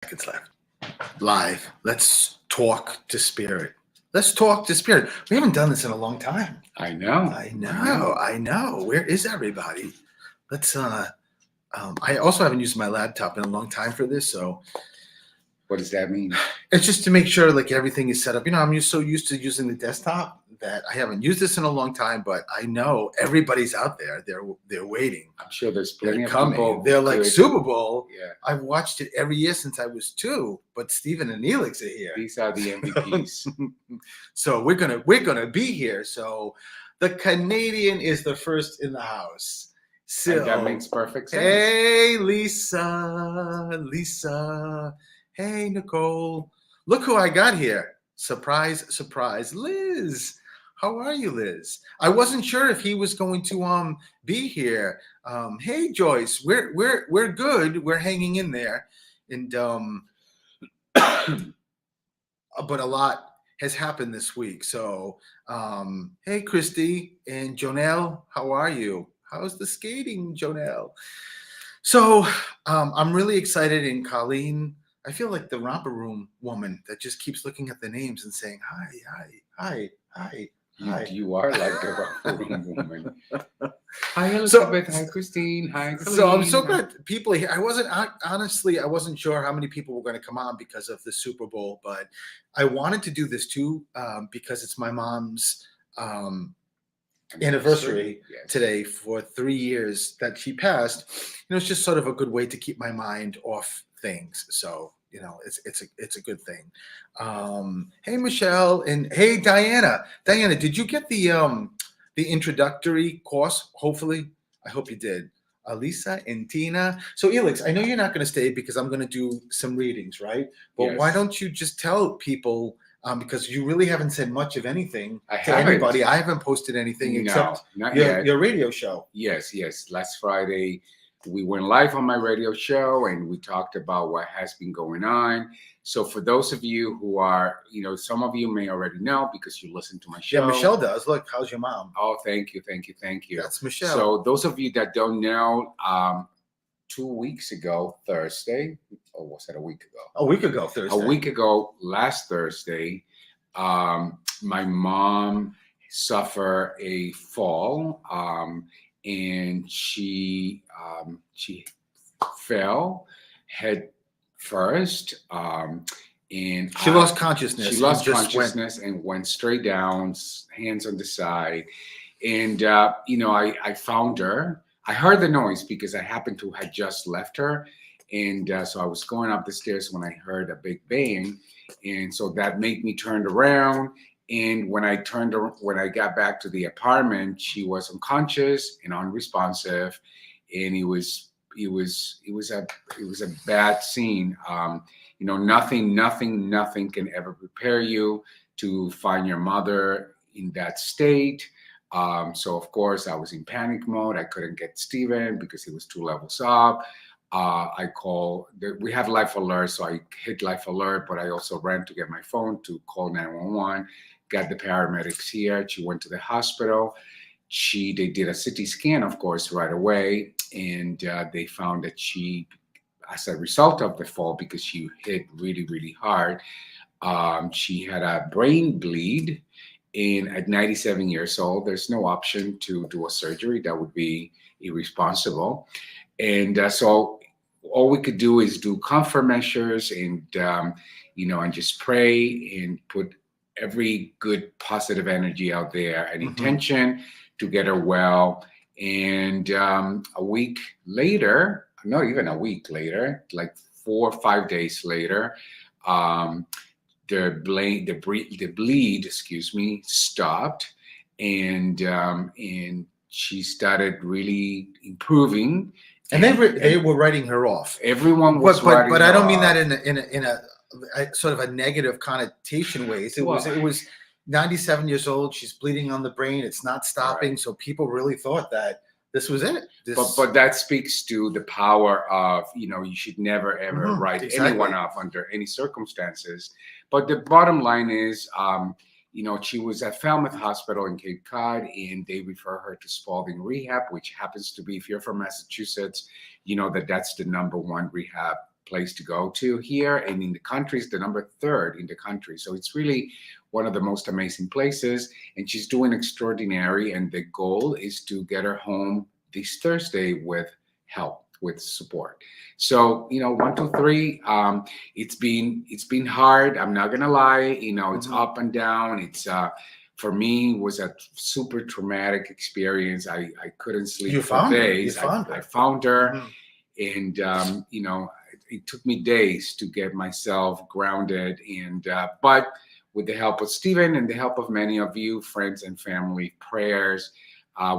Seconds left. Live. Let's talk to spirit. Let's talk to spirit. We haven't done this in a long time. I know. I know. Where is everybody? Let's I also haven't used my laptop in a long time for this, so What does that mean? it's just to make sure like everything is set up. I'm so used to using the desktop that I haven't used this in a long time, but I know everybody's out there. They're waiting. I'm sure there's plenty They're of coming. people. They're like Super Bowl. Yeah. I've watched it every year since I was 2, but Steven and Neelix are here. These are the MVPs. So we're gonna be here. So the Canadian is the first in the house. And that makes perfect sense. Hey Lisa. Hey Nicole. Look who I got here. Surprise, surprise. Liz. How are you, Liz? I wasn't sure if he was going to be here. Hey Joyce, we're good. We're hanging in there. And but a lot has happened this week. So hey Christy and Jonelle, how are you? How's the skating, Jonelle? So I'm really excited. And Colleen, I feel like the romper room woman that just keeps looking at the names and saying hi. You are like the romper room woman. Hi Elizabeth. Hi Christine. Hi Colleen. So I'm so glad people are here. I wasn't sure how many people were going to come on because of the Super Bowl, but I wanted to do this too because it's my mom's anniversary today for 3 years that she passed. It's just sort of a good way to keep my mind off things. So it's a good thing. Hey Michelle and hey Diana. Diana, did you get the introductory course? Hopefully, I hope you did. Alisa and Tina. So Elix, I know you're not going to stay because I'm going to do some readings, right? But why don't you just tell people? Because you really haven't said much of anything to anybody. I haven't posted anything except your radio show. Yes. Last Friday, we went live on my radio show and we talked about what has been going on. So for those of you who are, some of you may already know because you listen to my show. Yeah, Michelle does. Look, how's your mom? Oh, thank you. That's Michelle. So those of you that don't know, 2 weeks ago, Thursday, or was it a week ago? A week ago, Thursday. A week ago, last Thursday, my mom suffered a fall, and she fell head first, and she lost consciousness. She lost consciousness and went straight down, hands on the side, and I found her. I heard the noise because I happened to have just left her. And so I was going up the stairs when I heard a big bang. And so that made me turn around. And when I got back to the apartment, she was unconscious and unresponsive. And it was a bad scene. Nothing can ever prepare you to find your mother in that state. So of course I was in panic mode. I couldn't get Steven because he was 2 levels up. We have life alert, so I hit life alert, but I also ran to get my phone to call 911, got the paramedics here. She went to the hospital. They did a CT scan, of course, right away, and they found that she, as a result of the fall, because she hit really, really hard, she had a brain bleed. And at 97 years old, there's no option to do a surgery. That would be irresponsible. And so all we could do is do comfort measures and, and just pray and put every good positive energy out there and intention to get her well. And a week later, not even a week later, like 4 or 5 days later, the bleed, stopped, and she started really improving. And they were writing her off. Everyone was writing her off. But I don't mean that in a sort of a negative connotation ways. It was 97 years old. She's bleeding on the brain. It's not stopping. Right. So people really thought that this was it. But that speaks to the power of, you should never, ever write anyone off under any circumstances. But the bottom line is, she was at Falmouth Hospital in Cape Cod, and they refer her to Spalding Rehab, which happens to be, if you're from Massachusetts, that's the #1 rehab place to go to here, and in the country is the number third in the country. So it's really one of the most amazing places, and she's doing extraordinary. And the goal is to get her home this Thursday with help, with support. So 1, 2, 3. It's been hard. I'm not gonna lie. It's up and down. It's for me was a super traumatic experience. I couldn't sleep You for found her. days. You found her. I found her, Mhm. and it took me days to get myself grounded. And but with the help of Stephen and the help of many of you, friends and family, prayers,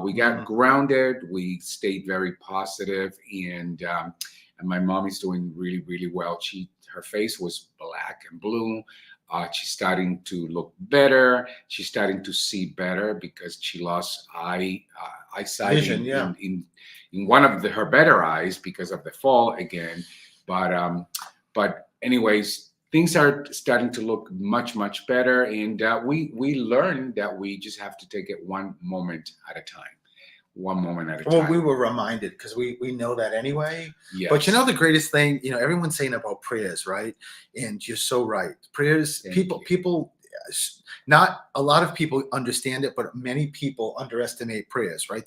we got Mhm. grounded. We stayed very positive, and my mom is doing really, really well. Her face was black and blue. She's starting to look better. She's starting to see better because she lost eyesight Vision, yeah. in one of her better eyes because of the fall again. But anyways, things are starting to look much, much better, and we learned that we just have to take it one moment at a time. One moment at a Well, time. we were reminded because we know that anyway. Yes. But the greatest thing, everyone's saying about prayers, right? And you're so right. Prayers, Thank people, you. people, not a lot of people understand it, but many people underestimate prayers, right?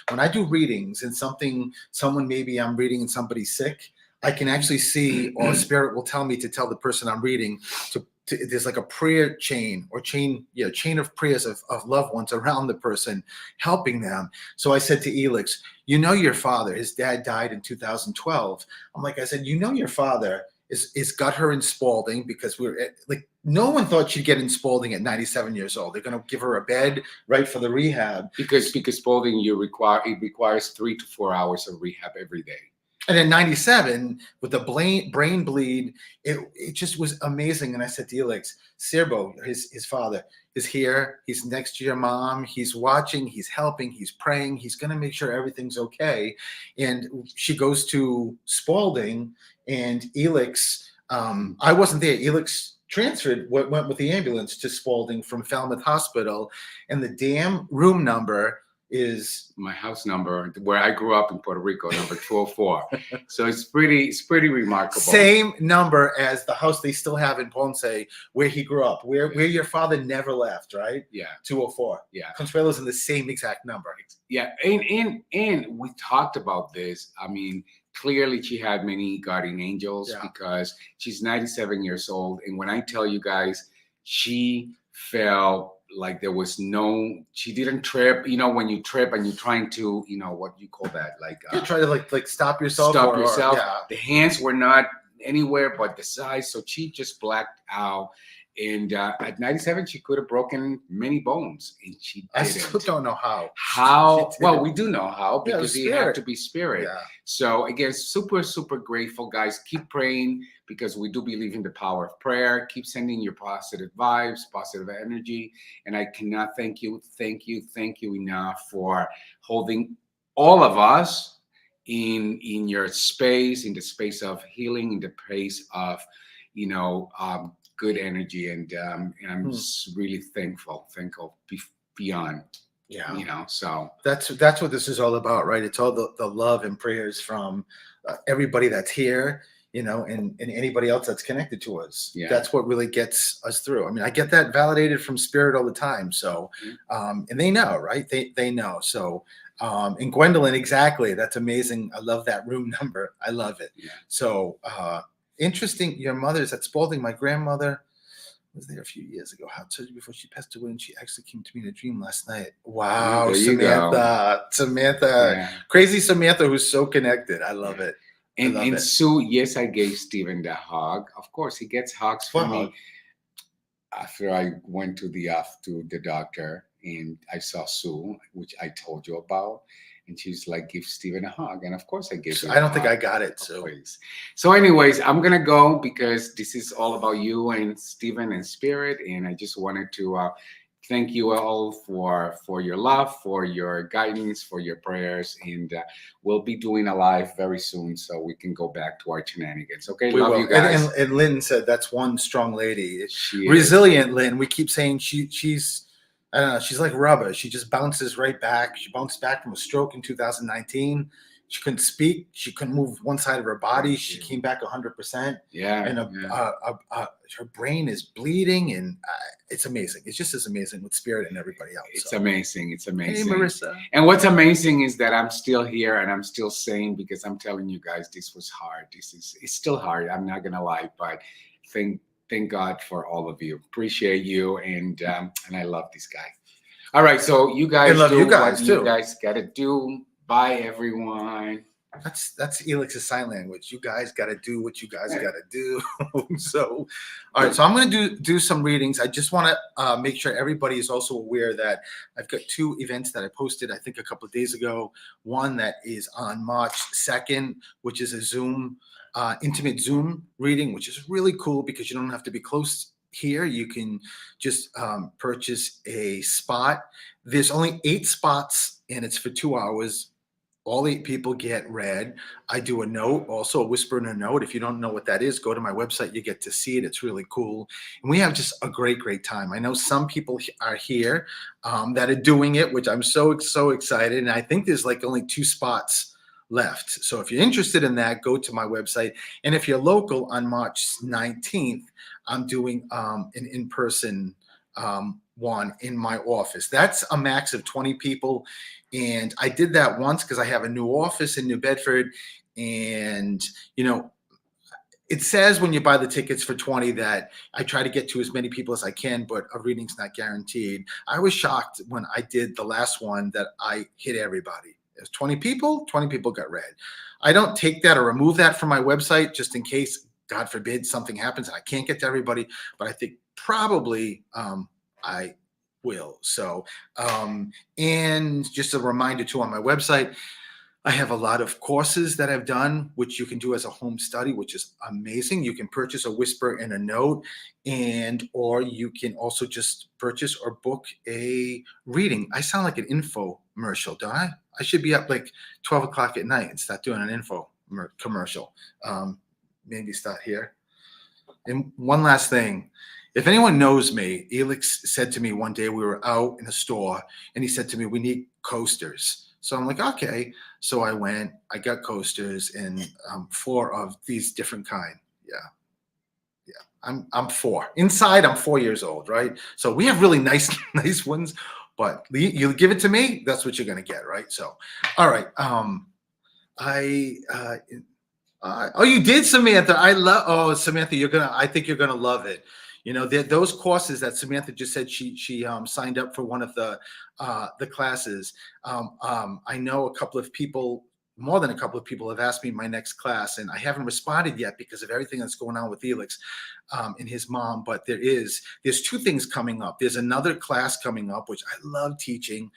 When I do readings and someone maybe I'm reading and somebody's sick, I can actually see, or spirit will tell me to tell the person I'm reading to there's like a prayer chain chain of prayers of loved ones around the person, helping them. So I said to Elix, your father, his dad died in 2012. I said, your father is got her in Spalding because no one thought she'd get in Spalding at 97 years old. They're going to give her a bed right for the rehab. Because Spalding, it requires 3 to 4 hours of rehab every day. And in 97, with the brain bleed, it just was amazing. And I said to Elix, Sirbo, his father, is here. He's next to your mom. He's watching. He's helping. He's praying. He's going to make sure everything's okay. And she goes to Spalding, and Elix, I wasn't there. Elix transferred, went with the ambulance to Spalding from Falmouth Hospital, and the damn room number is my house number where I grew up in Puerto Rico, number 204. So it's pretty remarkable. Same number as the house they still have in Ponce where he grew up, where your father never left, right? Yeah. 204. Yeah. Consuelo's in the same exact number. Yeah. And we talked about this. I mean, clearly she had many guardian angels because she's 97 years old. And when I tell you guys, she felt like she didn't trip. When you trip and you're trying to, what you call that? Try to like stop yourself. The hands were not anywhere but the side. So she just blacked out. And at 97, she could have broken many bones, and she didn't. I still don't know how. Well, we do know how, because you have to be spirit. Yeah. So again, super, super grateful, guys. Keep praying, because we do believe in the power of prayer. Keep sending your positive vibes, positive energy. And I cannot thank you enough for holding all of us in your space, in the space of healing, in the place of, good energy, and I'm just really thankful beyond. Yeah. So that's what this is all about, right? It's all the love and prayers from everybody that's here, and anybody else that's connected to us. Yeah. That's what really gets us through. I mean, I get that validated from spirit all the time. So, and they know, right? They know. So, and Gwendolyn, exactly. That's amazing. I love that room number. I love it. Yeah. So, interesting. Your mother's at Spalding. My grandmother was there a few years ago. Had surgery before she passed away, and she actually came to me in a dream last night. Wow, there you go. Samantha, Yeah. Crazy Samantha, who's so connected. I love it. And Sue, yes, I gave Stephen the hug. Of course, he gets hugs from me. After I went to the doctor, and I saw Sue, which I told you about. And she's like, give Stephen a hug. And of course I gave him I don't think I got it. So anyways, I'm going to go, because this is all about you and Stephen and spirit. And I just wanted to thank you all for your love, for your guidance, for your prayers. And we'll be doing a live very soon, so we can go back to our shenanigans. Okay, love you guys. And Lynn said that's one strong lady. She resilient, Lynn. We keep saying she's I don't know, she's like rubber. She just bounces right back. She bounced back from a stroke in 2019. She couldn't speak. She couldn't move one side of her body. She came back 100%. Yeah. And Yeah. her brain is bleeding, and it's amazing. It's just as amazing with Spirit and everybody else. It's So. amazing. It's Hey, amazing. Marissa. And what's amazing is that I'm still here and I'm still saying, because I'm telling you guys, this was hard. It's still hard. I'm not gonna lie, but thank God for all of you. Appreciate you, and I love this guy. All right, so you guys love do you guys, what too. you guys gotta do. Bye, everyone. That's Elix's sign language. You guys got to do what you guys got to do. So, all right. So I'm going to do some readings. I just want to make sure everybody is also aware that I've got 2 events that I posted, I think, a couple of days ago. One that is on March 2nd, which is a Zoom, intimate Zoom reading, which is really cool because you don't have to be close here. You can just purchase a spot. There's only 8 spots, and it's for 2 hours. All 8 people get read. I do a note, also a whisper in a note. If you don't know what that is, go to my website. You get to see it. It's really cool. And we have just a great time. I know some people are here that are doing it, which I'm so excited. And I think there's like only 2 spots left. So if you're interested in that, go to my website. And if you're local, on March 19th, I'm doing an in-person one in my office. That's a max of 20 people. And I did that once because I have a new office in New Bedford. And, it says when you buy the tickets for 20 that I try to get to as many people as I can, but a reading's not guaranteed. I was shocked when I did the last one that I hit everybody. It was 20 people got read. I don't take that or remove that from my website just in case, God forbid, something happens and I can't get to everybody. But I think probably I will. So, and just a reminder too, on my website, I have a lot of courses that I've done, which you can do as a home study, which is amazing. You can purchase a whisper and a note, or you can also just purchase or book a reading. I sound like an infomercial, don't I? I should be up like 12 o'clock at night and start doing an info commercial. Maybe start here. And one last thing. If anyone knows me, Elix said to me one day, we were out in a store, and he said to me, we need coasters. So I'm like, okay. So I went, I got coasters, and 4 of these different kind. Yeah. I'm 4. Inside, I'm 4 years old, right? So we have really nice ones, but you give it to me, that's what you're gonna get, right? So, all right. Oh, you did, Samantha. Samantha, I think you're gonna love it. Those courses that Samantha just said she signed up for one of the classes. I know a couple of people, more than a couple of people, have asked me my next class, and I haven't responded yet because of everything that's going on with Elix and his mom. But there's 2 things coming up. There's another class coming up, which I love teaching.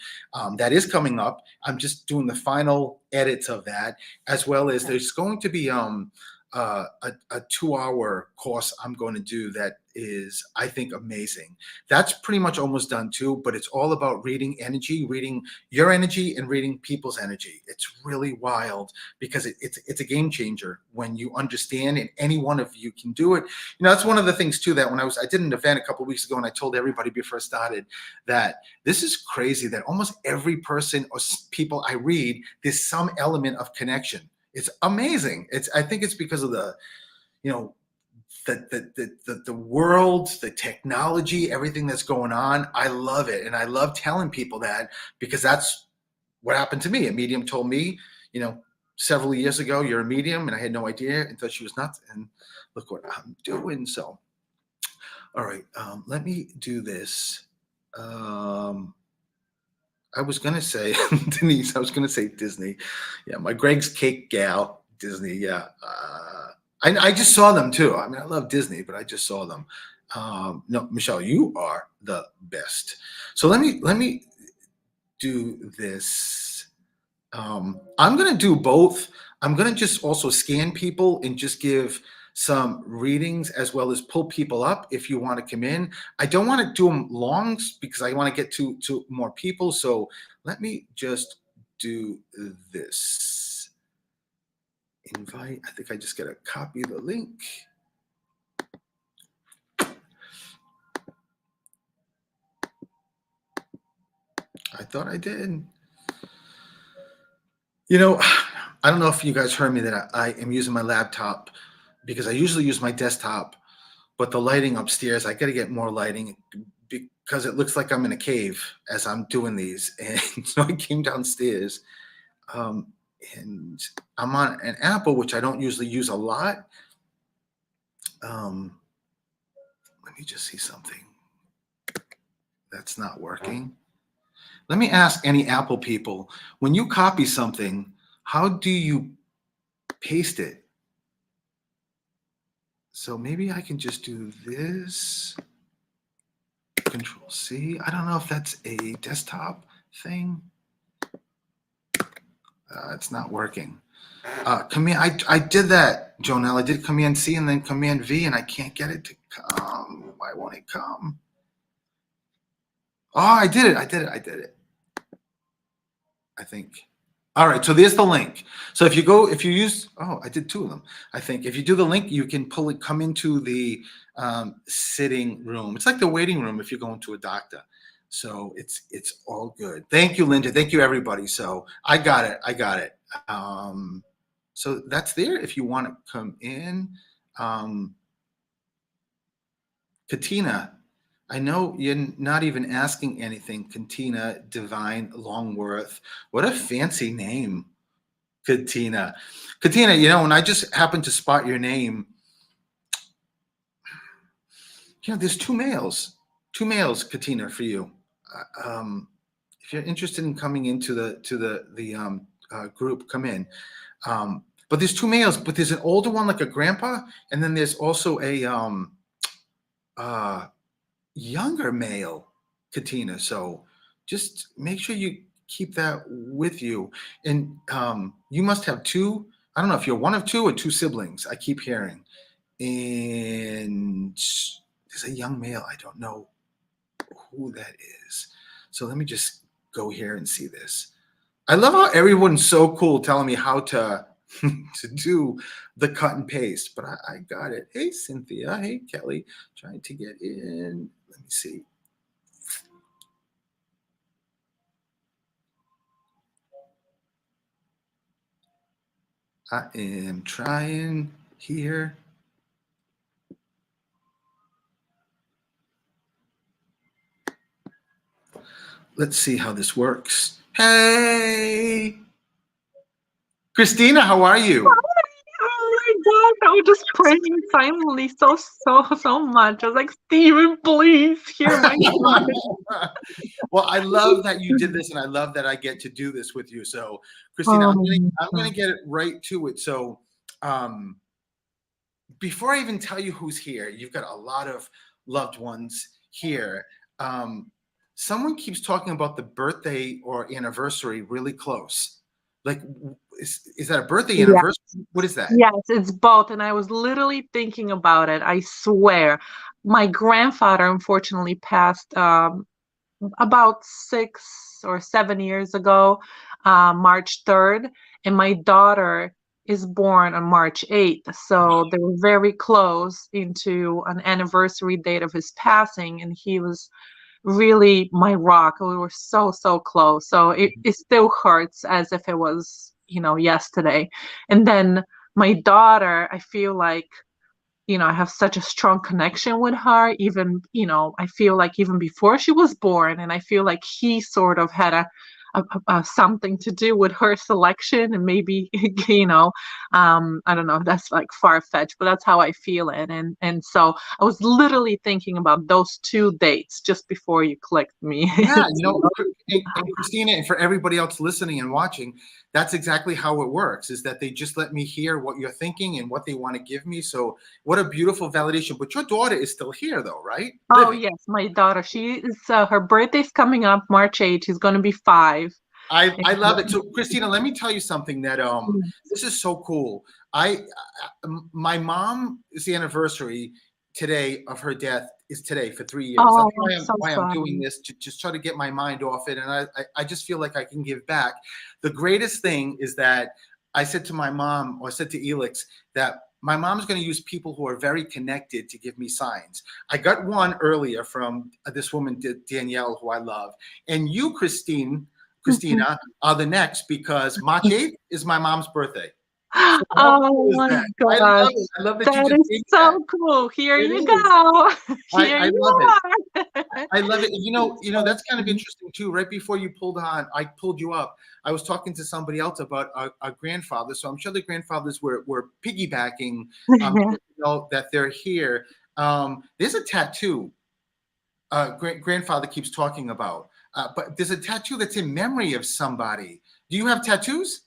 That is coming up. I'm just doing the final edits of that, as well as there's going to be a 2-hour course I'm going to do that is, I think, amazing. That's pretty much almost done too, but it's all about reading energy, reading your energy and reading people's energy. It's really wild because it's a game changer when you understand, and any one of you can do it. That's one of the things too, that when I did an event a couple of weeks ago, and I told everybody before I started that this is crazy that almost every person or people I read, there's some element of connection. It's amazing. I think it's because of the world, the technology, everything that's going on. I love it. And I love telling people that because that's what happened to me. A medium told me, several years ago, you're a medium, and I had no idea until she was nuts. And look what I'm doing. So, all right, let me do this. I was going to say, Denise, I was going to say Disney. Yeah, my Greg's Cake gal, Disney. Yeah. I just saw them too. I mean, I love Disney, but I just saw them. No, Michelle, you are the best. So let me do this. I'm going to do both. I'm going to just also scan people and just give some readings as well as pull people up if you want to come in. I don't want to do them long because I want to get to more people. So let me just do this. Invite. I think I just got to copy the link. I thought I did. I don't know if you guys heard me that I am using my laptop because I usually use my desktop, but the lighting upstairs, I got to get more lighting because it looks like I'm in a cave as I'm doing these. And so I came downstairs, um, and I'm on an Apple, which I don't usually use a lot. Um, Let me just see something that's not working. Let me ask any Apple people, when you copy something, how do you paste it? So maybe I can just do this, Control C. I don't know if that's a desktop thing. It's not working. I did that, Jonelle. I did Command C and then Command V, and I can't get it to come. Why won't it come? Oh, I did it. I did it. I think. All right, so there's the link. So if you use, oh, I did two of them. I think if you do the link, you can come into the sitting room. It's like the waiting room if you're going to a doctor. So it's all good. Thank you, Linda. Thank you, everybody. So I got it. So that's there if you want to come in. Katina, I know you're not even asking anything. Katina Divine Longworth. What a fancy name, Katina. Katina, when I just happened to spot your name, there's two males, Katina, for you. If you're interested in coming into the group, come in. But there's two males, but there's an older one, like a grandpa, and then there's also a younger male, Katina. So just make sure you keep that with you. And you must have two. I don't know if you're one of two or two siblings. I keep hearing. And there's a young male. I don't know who that is. So let me just go here and see this. I love how everyone's so cool telling me how to to do the cut and paste, but I got it. Hey, Cynthia. Hey, Kelly. Trying to get in. Let me see. I am trying here. Let's see how this works. Hey, Christina, how are you? Oh my God, I was just praying silently so much. I was like, Steven, please hear my cry. Well, I love that you did this, and I love that I get to do this with you. So, Christina, I'm gonna get it right to it. So, before I even tell you who's here, you've got a lot of loved ones here. Someone keeps talking about the birthday or anniversary really close. Like, is that a birthday anniversary? Yes. What is that? Yes, it's both. And I was literally thinking about it. I swear. My grandfather unfortunately passed about 6 or 7 years ago, March 3rd. And my daughter is born on March 8th. So they were very close into an anniversary date of his passing. And he was really my rock. We were so close. So it still hurts as if it was, yesterday. And then my daughter, I feel like, I have such a strong connection with her, even, I feel like even before she was born. And I feel like he sort of had a something to do with her selection, and maybe I don't know if that's like far-fetched, but that's how I feel it. And so I was literally thinking about those two dates just before you clicked me. Yeah, and Christina, and for everybody else listening and watching, that's exactly how it works, is that they just let me hear what you're thinking and what they want to give me. So what a beautiful validation. But your daughter is still here though, right? Oh yes, my daughter, she is her birthday's coming up March 8th. She's going to be 5. I love it. So Christina, let me tell you something that this is so cool. My mom's anniversary today of her death is today for 3 years. Oh, That's why I'm doing this, to just try to get my mind off it. And I just feel like I can give back. The greatest thing is that I said to my mom, or I said to Elix, that my mom's going to use people who are very connected to give me signs. I got one earlier from this woman, Danielle, who I love. And you, Christina, are the next because March 8th is my mom's birthday. So how cool Oh is my that? I gosh. love it. I love that you That just is gave me that. so cool. Here It you is. go. Here I you love it. are. I love it. That's kind of Mhm. interesting too. Right before I pulled you up. I was talking to somebody else about our grandfather. So I'm sure the grandfathers were piggybacking, that they're here. There's a tattoo grandfather keeps talking about, but there's a tattoo that's in memory of somebody. Do you have tattoos?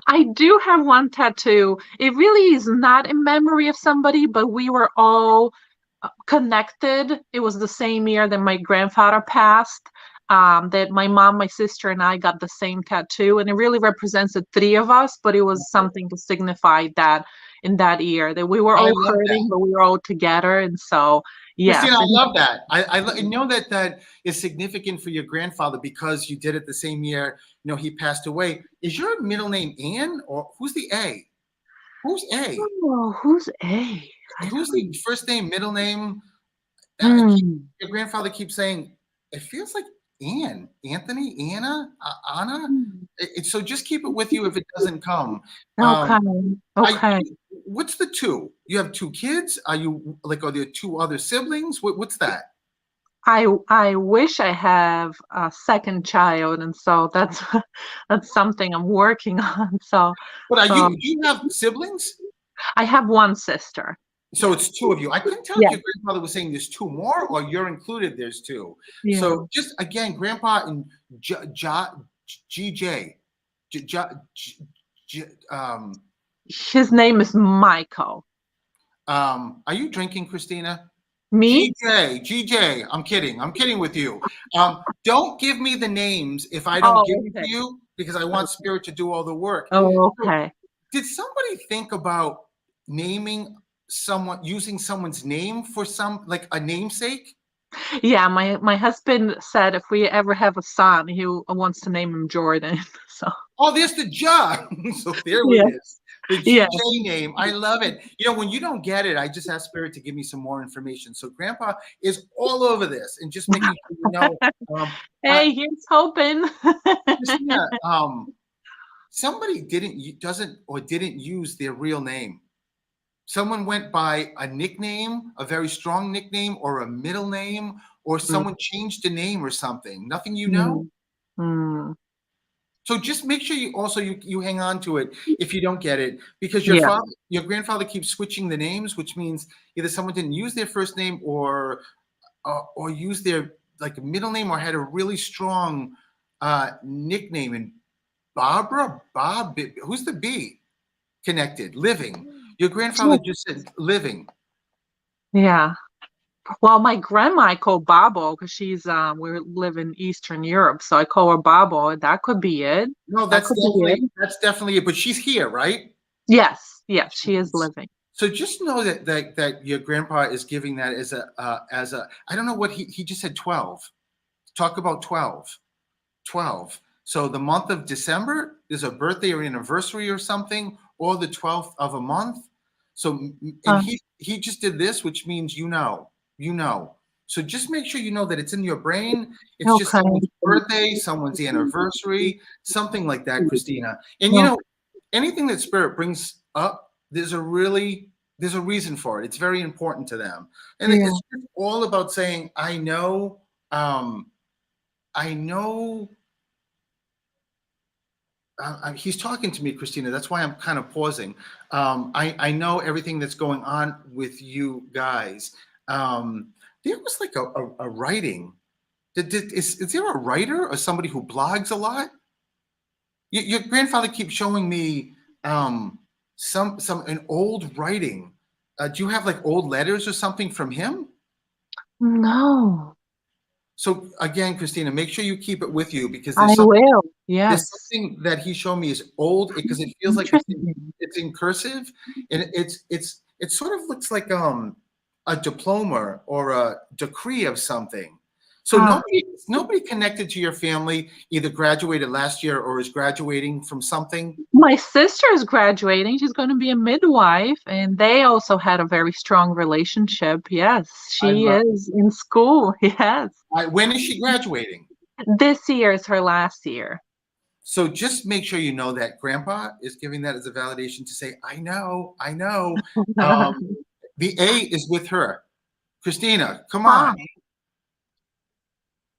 I do have one tattoo. It really is not in memory of somebody, but we were all connected. It was the same year that my grandfather passed. That my mom, my sister, and I got the same tattoo, and it really represents the three of us. But it was something to signify that in that year that we were I all love that. hurting, but we were all together, and so Christina, yes. I love that. I know that that is significant for your grandfather because you did it the same year, he passed away. Is your middle name Ann or who's the A? Who's A? Oh, who's A? I Who's the don't. first name, middle name? Hmm. Your grandfather keeps saying, it feels like Ann, Anthony, Anna, Anna. Hmm. So just keep it with you if it doesn't come. Um, Okay. I, Okay. what's the two? You have two kids? Are there two other siblings? What's that? I wish I have a second child, and so that's that's something I'm working on. So But so do you have siblings? I have one sister. So Yes. it's two of you. I couldn't tell if Yeah. your grandfather was saying there's two more or you're included, there's two. Yeah. So just again, grandpa and GJ, J, J, J, His name is Michael. are you drinking, Christina? Me? GJ, I'm kidding with you. Don't give me the names if I don't give Oh, them okay. to you because I want Spirit to do all the work. Oh, So, okay. did somebody think about naming using someone's name for like a namesake? Yeah, my husband said if we ever have a son, he wants to name him Jordan. So Oh, there's the J. So there yeah, it is. The yeah. GJ name. I love it. When you don't get it, I just ask Spirit to give me some more information. So Grandpa is all over this and just making sure you know. I, Hey, here's hoping. Christina, somebody didn't use their real name. Someone went by a nickname, a very strong nickname, or a middle name, or someone changed a name or something. Nothing you know? Mm, mm. So just make sure you hang on to it if you don't get it, because Yeah. your grandfather keeps switching the names, which means either someone didn't use their first name or use their like middle name or had a really strong nickname. And Bob, who's the B connected? Living. Your grandfather just said living. Yeah. Well, my grandma I call Babo because she's we live in Eastern Europe, so I call her Babo. That could be it. No, That could be it. that's definitely it. But she's here, right? Yes, yes, she is living. So just know that your grandpa is giving that as a I don't know what he just said 12. Talk about 12. 12. So the month of December is a birthday or anniversary or something, or the 12th of a month. So and Uh, he just did this, which means you know. So just make sure you know that it's in your brain. It's just okay. someone's birthday, someone's anniversary, something like that, Christina. And Okay. anything that Spirit brings up, there's a reason for it. It's very important to them. And Yeah. it's all about saying, I know he's talking to me, Christina. That's why I'm kind of pausing. I know everything that's going on with you guys. There was like a writing. Is there a writer or somebody who blogs a lot? Your grandfather keeps showing me some an old writing. Do you have like old letters or something from him? No, So again, Christina, make sure you keep it with you because I will. there's Yes. something that he showed me is old because it feels like Interesting. it's in cursive and it sort of looks like a diploma or a decree of something. So Ah, nobody connected to your family either graduated last year or is graduating from something. my sister is graduating. She's going to be a midwife, and they also had a very strong relationship. Yes, I she love. is in school. Yes. When is she graduating? This year is her last year. So just make sure you know that Grandpa is giving that as a validation to say, I know, I know. Um, the A is with her. Christina, come Wow, on.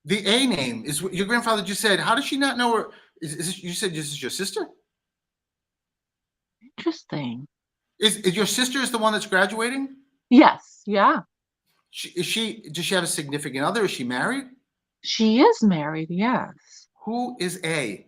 The A name is your grandfather just said. How does she not know her? You said this is your sister? interesting. Is your sister is the one that's graduating? Yes, yeah. Does she have a significant other? Is she married? She is married, yes. Who is A?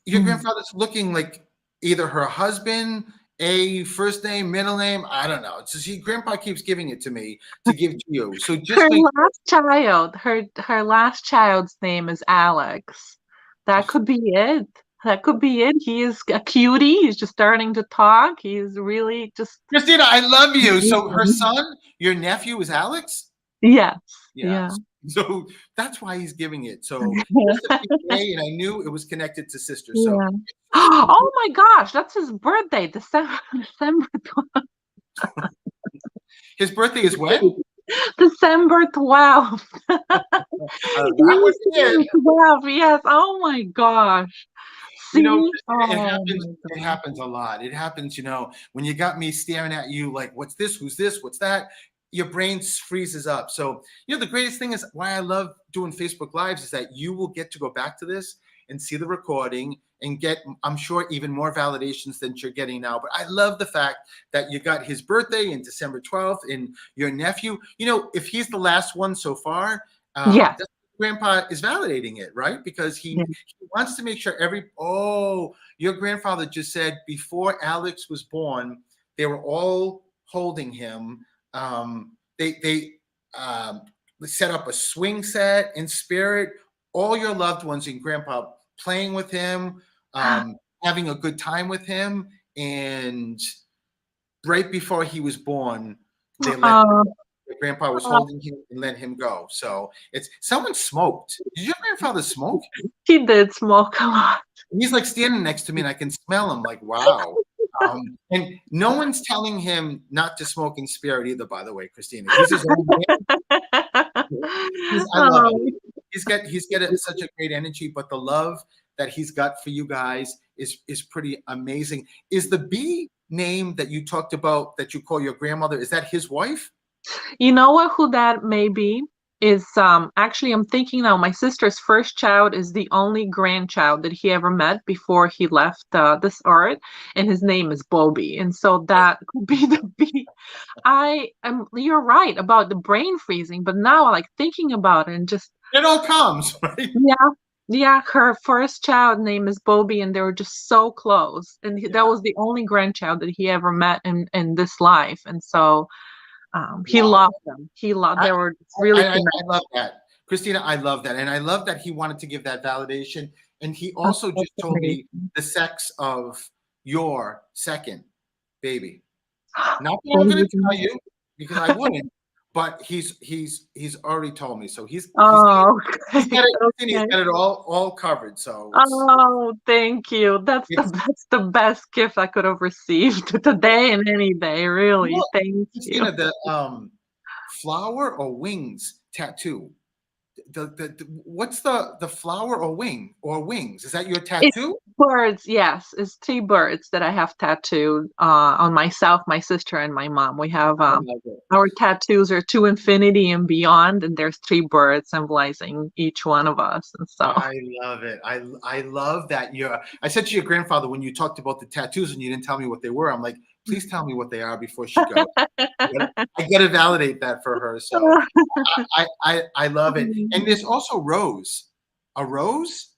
Your grandfather's looking like either her husband, A, first name, middle name. I don't know. So see, Grandpa keeps giving it to me to give to you. So just Her make last child, her last child's name is Alex. That could be it. That could be it. He is a cutie. He's just starting to talk. He's really just Christina, I love you. So her son, your nephew is Alex? yes, Yeah. yeah. So that's why he's giving it. So just a PA, and I knew it was connected to sister. So Yeah. Oh my gosh, that's his birthday, December his birthday is when? December 12th. That was it. 12, yes. Oh my gosh. You know, See? it Oh happens. my It God. happens a lot. It happens, when you got me staring at you like, what's this? Who's this? What's that? Your brain freezes up. So, the greatest thing is why I love doing Facebook Lives is that you will get to go back to this and see the recording and get, I'm sure, even more validations than you're getting now. But I love the fact that you got his birthday in December 12th and your nephew. If he's the last one so far, Yeah. Grandpa is validating it, right? Because he wants to make sure your grandfather just said before Alex was born, they were all holding him. They set up a swing set in spirit, all your loved ones and grandpa playing with him, having a good time with him. And right before he was born, they let grandpa was holding him and let him go. So someone smoked. Did your grandfather smoke? He did smoke a lot. He's like standing next to me and I can smell him like, wow. And no one's telling him not to smoke in spirit either, by the way, Christina. He's his own man. I love it. He's got such a great energy, but the love that he's got for you guys is pretty amazing. Is the B name that you talked about that you call your grandmother, is that his wife? You know what? Who that may be is actually I'm thinking now. My sister's first child is the only grandchild that he ever met before he left this earth, and his name is Bobby. And so that could be the B. You're right about the brain freezing, but now like thinking about it and just it all comes, right? Yeah, her first child name is Bobby, and they were just so close. And that was the only grandchild that he ever met in this life, and so. He loved them. They were really. I love that, Christina. I love that, and I love that he wanted to give that validation. And he also just told me the sex of your second baby. Not that I'm going to tell you because I wouldn't, but he's already told me. So he's got it all covered. So thank you. That's the best gift I could have received today and any day. Really, thank you. The flower or wings tattoo. What's the flower or wings? Is that your tattoo? It's birds, yes. It's 3 birds that I have tattooed on myself, my sister, and my mom. We have our tattoos are to infinity and beyond, and there's 3 birds symbolizing each one of us. And so I love it. I love that I said to your grandfather when you talked about the tattoos and you didn't tell me what they were. I'm like, please tell me what they are before she goes. I got to validate that for her. So I love it. And there's also Rose. A rose?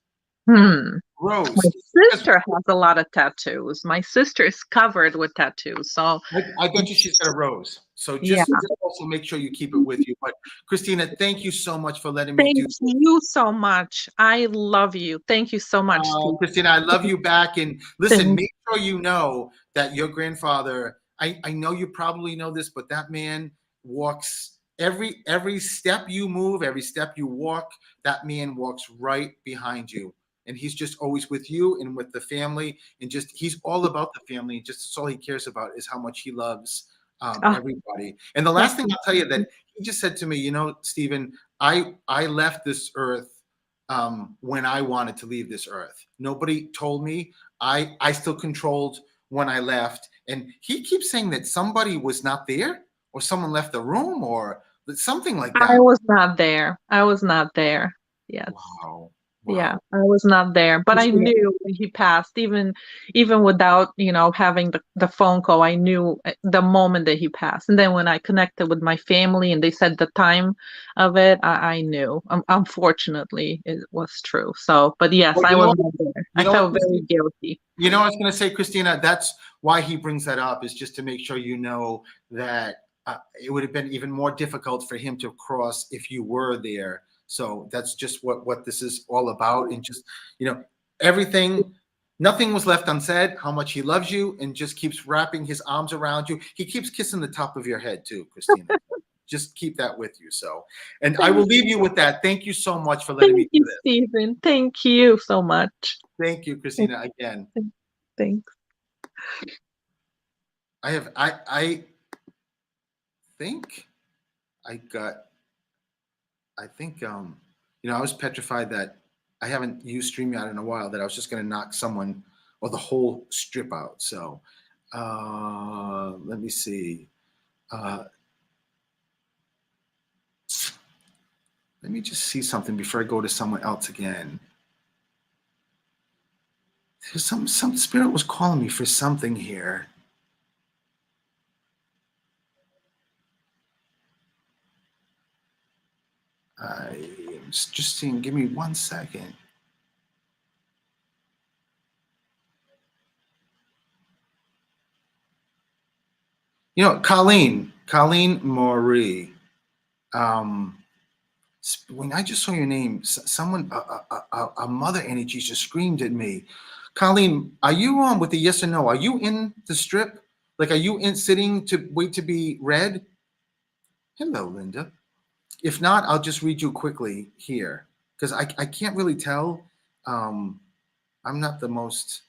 Rose. My sister has a lot of tattoos. My sister is covered with tattoos. So I bet you she's got a rose. So just also make sure you keep it with you. But Christina, thank you so much for letting me do this. Thank you so much. I love you. Thank you so much. Christina, I love you back. And listen, make sure you know that your grandfather, I know you probably know this, but that man walks every step you move, every step you walk, that man walks right behind you. And he's just always with you and with the family, and he's all about the family. Just that's all he cares about is how much he loves everybody. And the last thing I'll tell you that he just said to me, Stephen, I left this earth when I wanted to leave this earth. Nobody told me. I still controlled when I left. And he keeps saying that somebody was not there, or someone left the room, or something like I that. was not there. I was not there. Yes. Wow. Yeah, Wow. I was not there, but I Christina, knew when he passed, even without, having the phone call, I knew the moment that he passed. And then when I connected with my family and they said the time of it, I knew. Unfortunately, it was true. So, but yes, well, I was not there. you I know what, felt very Christina? guilty. You know what I was going to say, Christina? That's why he brings that up, is just to make sure you know that it would have been even more difficult for him to cross if you were there. So that's just what this is all about. And just, everything, nothing was left unsaid, how much he loves you, and just keeps wrapping his arms around you. He keeps kissing the top of your head too, Christina. Just keep that with you. So, and I will Thank leave you. you with that. Thank you so much for letting me Thank do you, this. Stephen. Thank you so much. Thank you, Christina, again. Thanks. I think I got I think I was petrified that I haven't used StreamYard in a while, that I was just gonna knock someone or the whole strip out. So let me see. Uh, let me just see something before I go to someone else again. There's some spirit was calling me for something here. I'm just seeing, give me 1 second. Colleen Marie. Um, when I just saw your name, someone, a mother energy just screamed at me. Colleen, are you on with the yes or no? Are you in the strip? Like, are you in sitting to wait to be read? Hello, Linda. If not, I'll just read you quickly here, because I can't really tell. Um, I'm not the most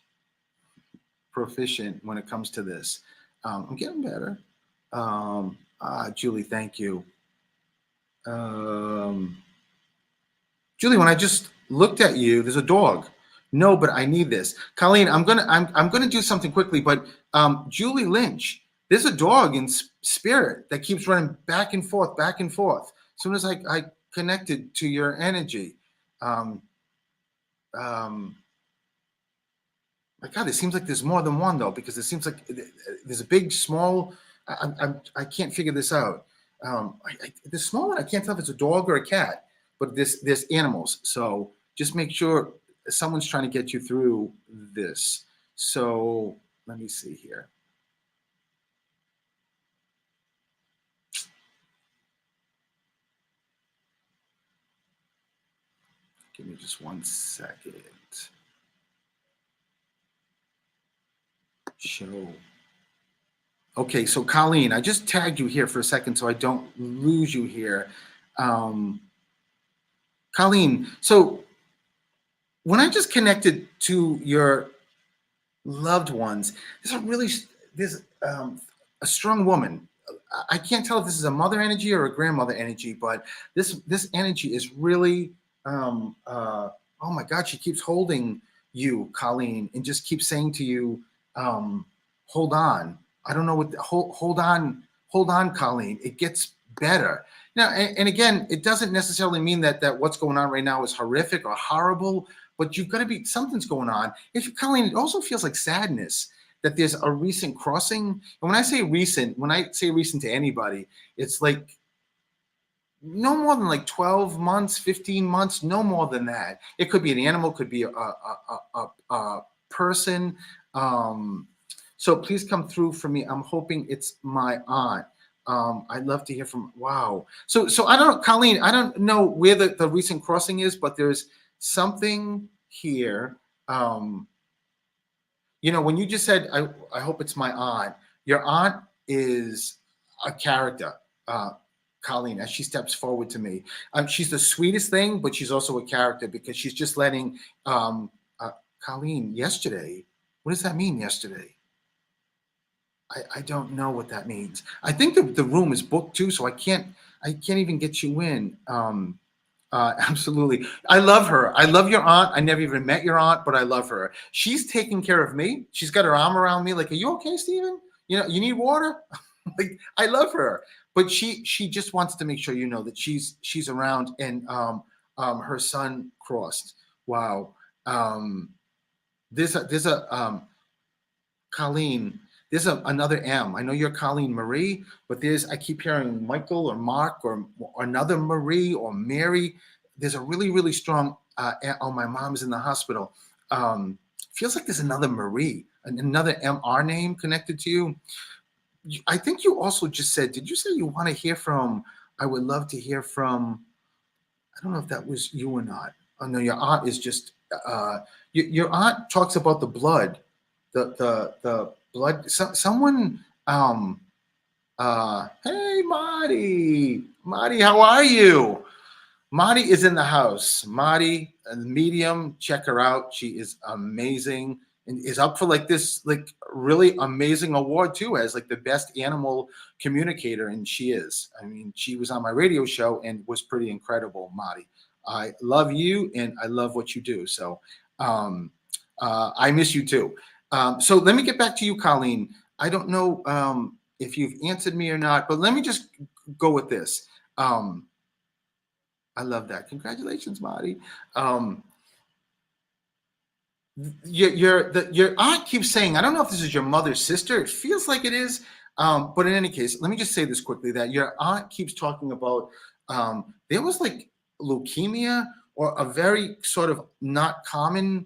proficient when it comes to this. I'm getting better. Julie, thank you. Julie, when I just looked at you, there's a dog. No, but I need this. Colleen, I'm gonna do something quickly, but Julie Lynch, there's a dog in spirit that keeps running back and forth, back and forth. As soon as I connected to your energy, um, my God, it seems like there's more than one though, because it seems like there's a big, small. I can't figure this out. The small one, I can't tell if it's a dog or a cat, but there's animals. So just make sure someone's trying to get you through this. So let me see here. Give me just 1 second. Show. Okay, so Colleen, I just tagged you here for a second so I don't lose you here. Colleen, so when I just connected to your loved ones, there's a strong woman. I can't tell if this is a mother energy or a grandmother energy, but this energy is really oh my God, she keeps holding you, Colleen, and just keeps saying to you, hold on. I don't know hold on, Colleen. It gets better. Now, and again, it doesn't necessarily mean that what's going on right now is horrific or horrible, but you've got to be, something's going on. Colleen, it also feels like sadness that there's a recent crossing. And when I say recent to anybody, it's like no more than like 12 months, 15 months, no more than that. It could be an animal, could be a person. So please come through for me. I'm hoping it's my aunt. I'd love to hear from, wow. So I don't, Colleen, I don't know where the recent crossing is, but there's something here. When you just said, I hope it's my aunt, your aunt is a character, Colleen, as she steps forward to me. She's the sweetest thing, but she's also a character because she's just letting, Colleen, yesterday, what does that mean, yesterday? I don't know what that means. I think the room is booked too, so I can't even get you in. Absolutely. I love her. I love your aunt. I never even met your aunt, but I love her. She's taking care of me. She's got her arm around me like, are you okay, Stephen? You know, you need water? Like, I love her. But she just wants to make sure you know that she's around, and her son crossed. Wow. There's a Colleen. There's another M. I know you're Colleen Marie, but I keep hearing Michael or Mark or another Marie or Mary. There's a really, really strong, oh, my mom's in the hospital. Feels like there's another Marie, another MR name connected to you. I think you also just said, did you say you want to hear from, I would love to hear from, I don't know if that was you or not. Oh no, your aunt is just, your aunt talks about the blood, the blood. Someone, hey Marty, how are you? Marty is in the house. Marty, the medium, check her out. She is amazing and is up for like this, like really amazing award too, as like the best animal communicator. And she is. I mean, she was on my radio show and was pretty incredible, Marty. I love you and I love what you do. So I miss you too. So let me get back to you, Colleen. I don't know if you've answered me or not, but let me just go with this. I love that. Congratulations, Marty. Your aunt keeps saying, I don't know if this is your mother's sister. It feels like it is. But in any case, let me just say this quickly, that your aunt keeps talking about there was like leukemia or a very sort of not common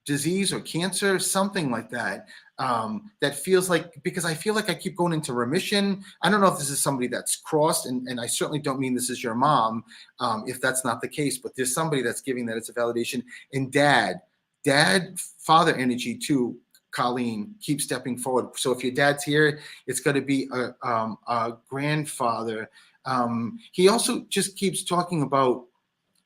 disease or cancer, something like that. That feels like, because I feel like I keep going into remission. I don't know if this is somebody that's crossed, and I certainly don't mean this is your mom, if that's not the case, but there's somebody that's giving that it's a validation. And father energy too, Colleen, keep stepping forward. So if your dad's here, it's going to be a grandfather. He also just keeps talking about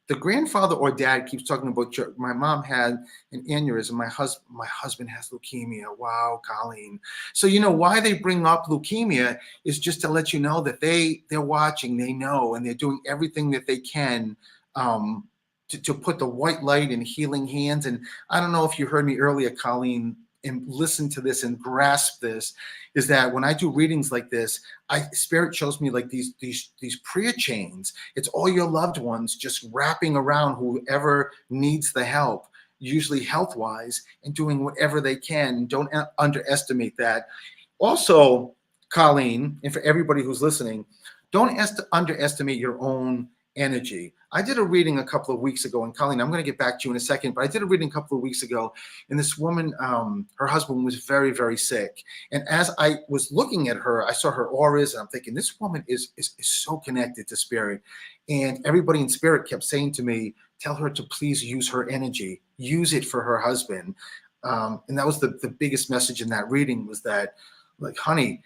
the grandfather or dad keeps talking about my mom had an aneurysm. My husband has leukemia. Wow, Colleen. So you know why they bring up leukemia is just to let you know that they're watching, they know, and they're doing everything that they can to put the white light in healing hands. And I don't know if you heard me earlier, Colleen, and listen to this and grasp this, is that when I do readings like this, Spirit shows me like these prayer chains. It's all your loved ones just wrapping around whoever needs the help, usually health-wise, and doing whatever they can. Don't underestimate that. Also, Colleen, and for everybody who's listening, don't underestimate your own energy. I did a reading a couple of weeks ago, and Colleen, I'm going to get back to you in a second, but I did a reading a couple of weeks ago, and this woman, her husband was very, very sick. And as I was looking at her, I saw her auras, and I'm thinking, this woman is so connected to Spirit. And everybody in Spirit kept saying to me, tell her to please use her energy, use it for her husband. And that was the biggest message in that reading, was that, like, honey,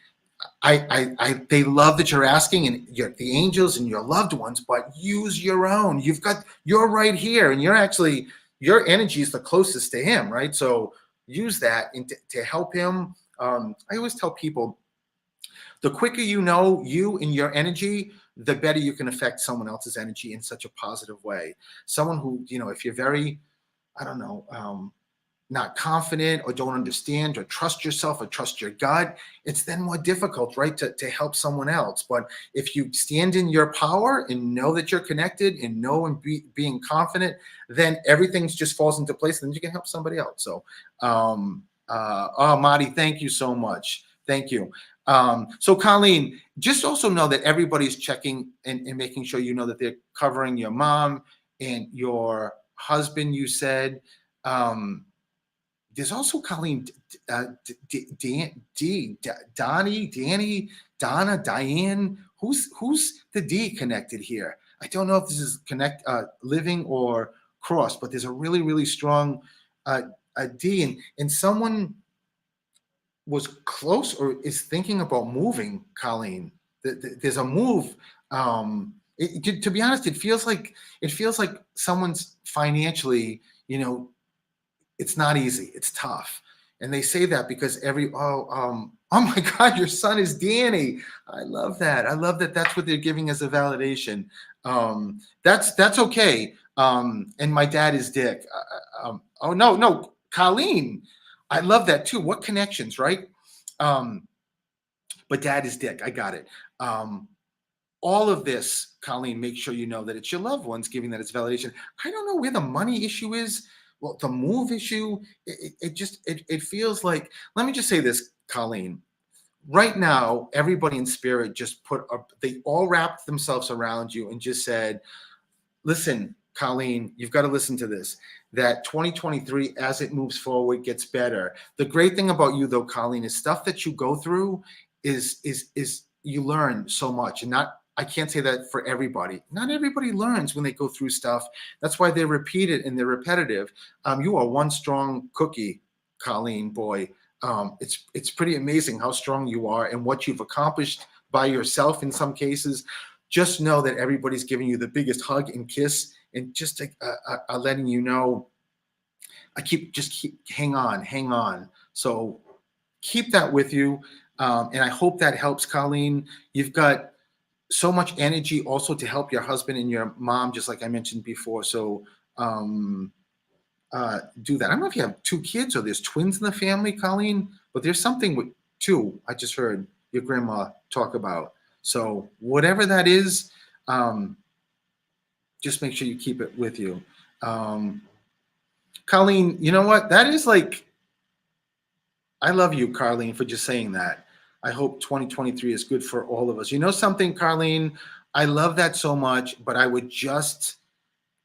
they love that you're asking, and the angels and your loved ones, but use your own. You're right here, and your energy is the closest to him, right? So use that to help him. I always tell people, the quicker you know you and your energy, the better you can affect someone else's energy in such a positive way. Someone who, if you're very, I don't know, not confident or don't understand or trust yourself or trust your gut, it's then more difficult, right, to help someone else. But if you stand in your power and know that you're connected and know and being confident, then everything just falls into place, and then you can help somebody else. So, Marty, thank you so much. Thank you. So Colleen, just also know that everybody's checking and making sure you know that they're covering your mom and your husband, you said. There's also Colleen, Donnie, Donna, Diane. Who's the D connected here? I don't know if this is living or cross, but there's a really, really strong D, and someone was close or is thinking about moving, Colleen. There's a move. To be honest, it feels like someone's financially, it's not easy. It's tough. And they say that because Oh my God, your son is Danny. I love that. I love that. That's what they're giving as a validation. That's okay. And my dad is Dick. Oh no, Colleen. I love that too. What connections, right? Um, but dad is Dick. I got it. All of this, Colleen, make sure you know that it's your loved ones giving that as validation. I don't know where the money issue is. Well, the move issue, it feels like, let me just say this, Colleen. Right now, everybody in spirit just they all wrapped themselves around you and just said, listen, Colleen, you've got to listen to this, that 2023, as it moves forward, gets better. The great thing about you though, Colleen, is stuff that you go through is you learn so much. And I can't say that for everybody. Not everybody learns when they go through stuff. That's why they're repeated and they're repetitive. You are one strong cookie, Colleen, boy. It's pretty amazing how strong you are and what you've accomplished by yourself in some cases. Just know that everybody's giving you the biggest hug and kiss, and just letting you know, hang on. So keep that with you. And I hope that helps, Colleen. You've got so much energy also to help your husband and your mom, just like I mentioned before. So do that. I don't know if you have 2 kids or there's twins in the family, Colleen, but there's something with 2 I just heard your grandma talk about. So whatever that is, just make sure you keep it with you. Colleen, you know what? That is like, I love you, Carleen, for just saying that. I hope 2023 is good for all of us. You know something, Carleen? I love that so much, but I would just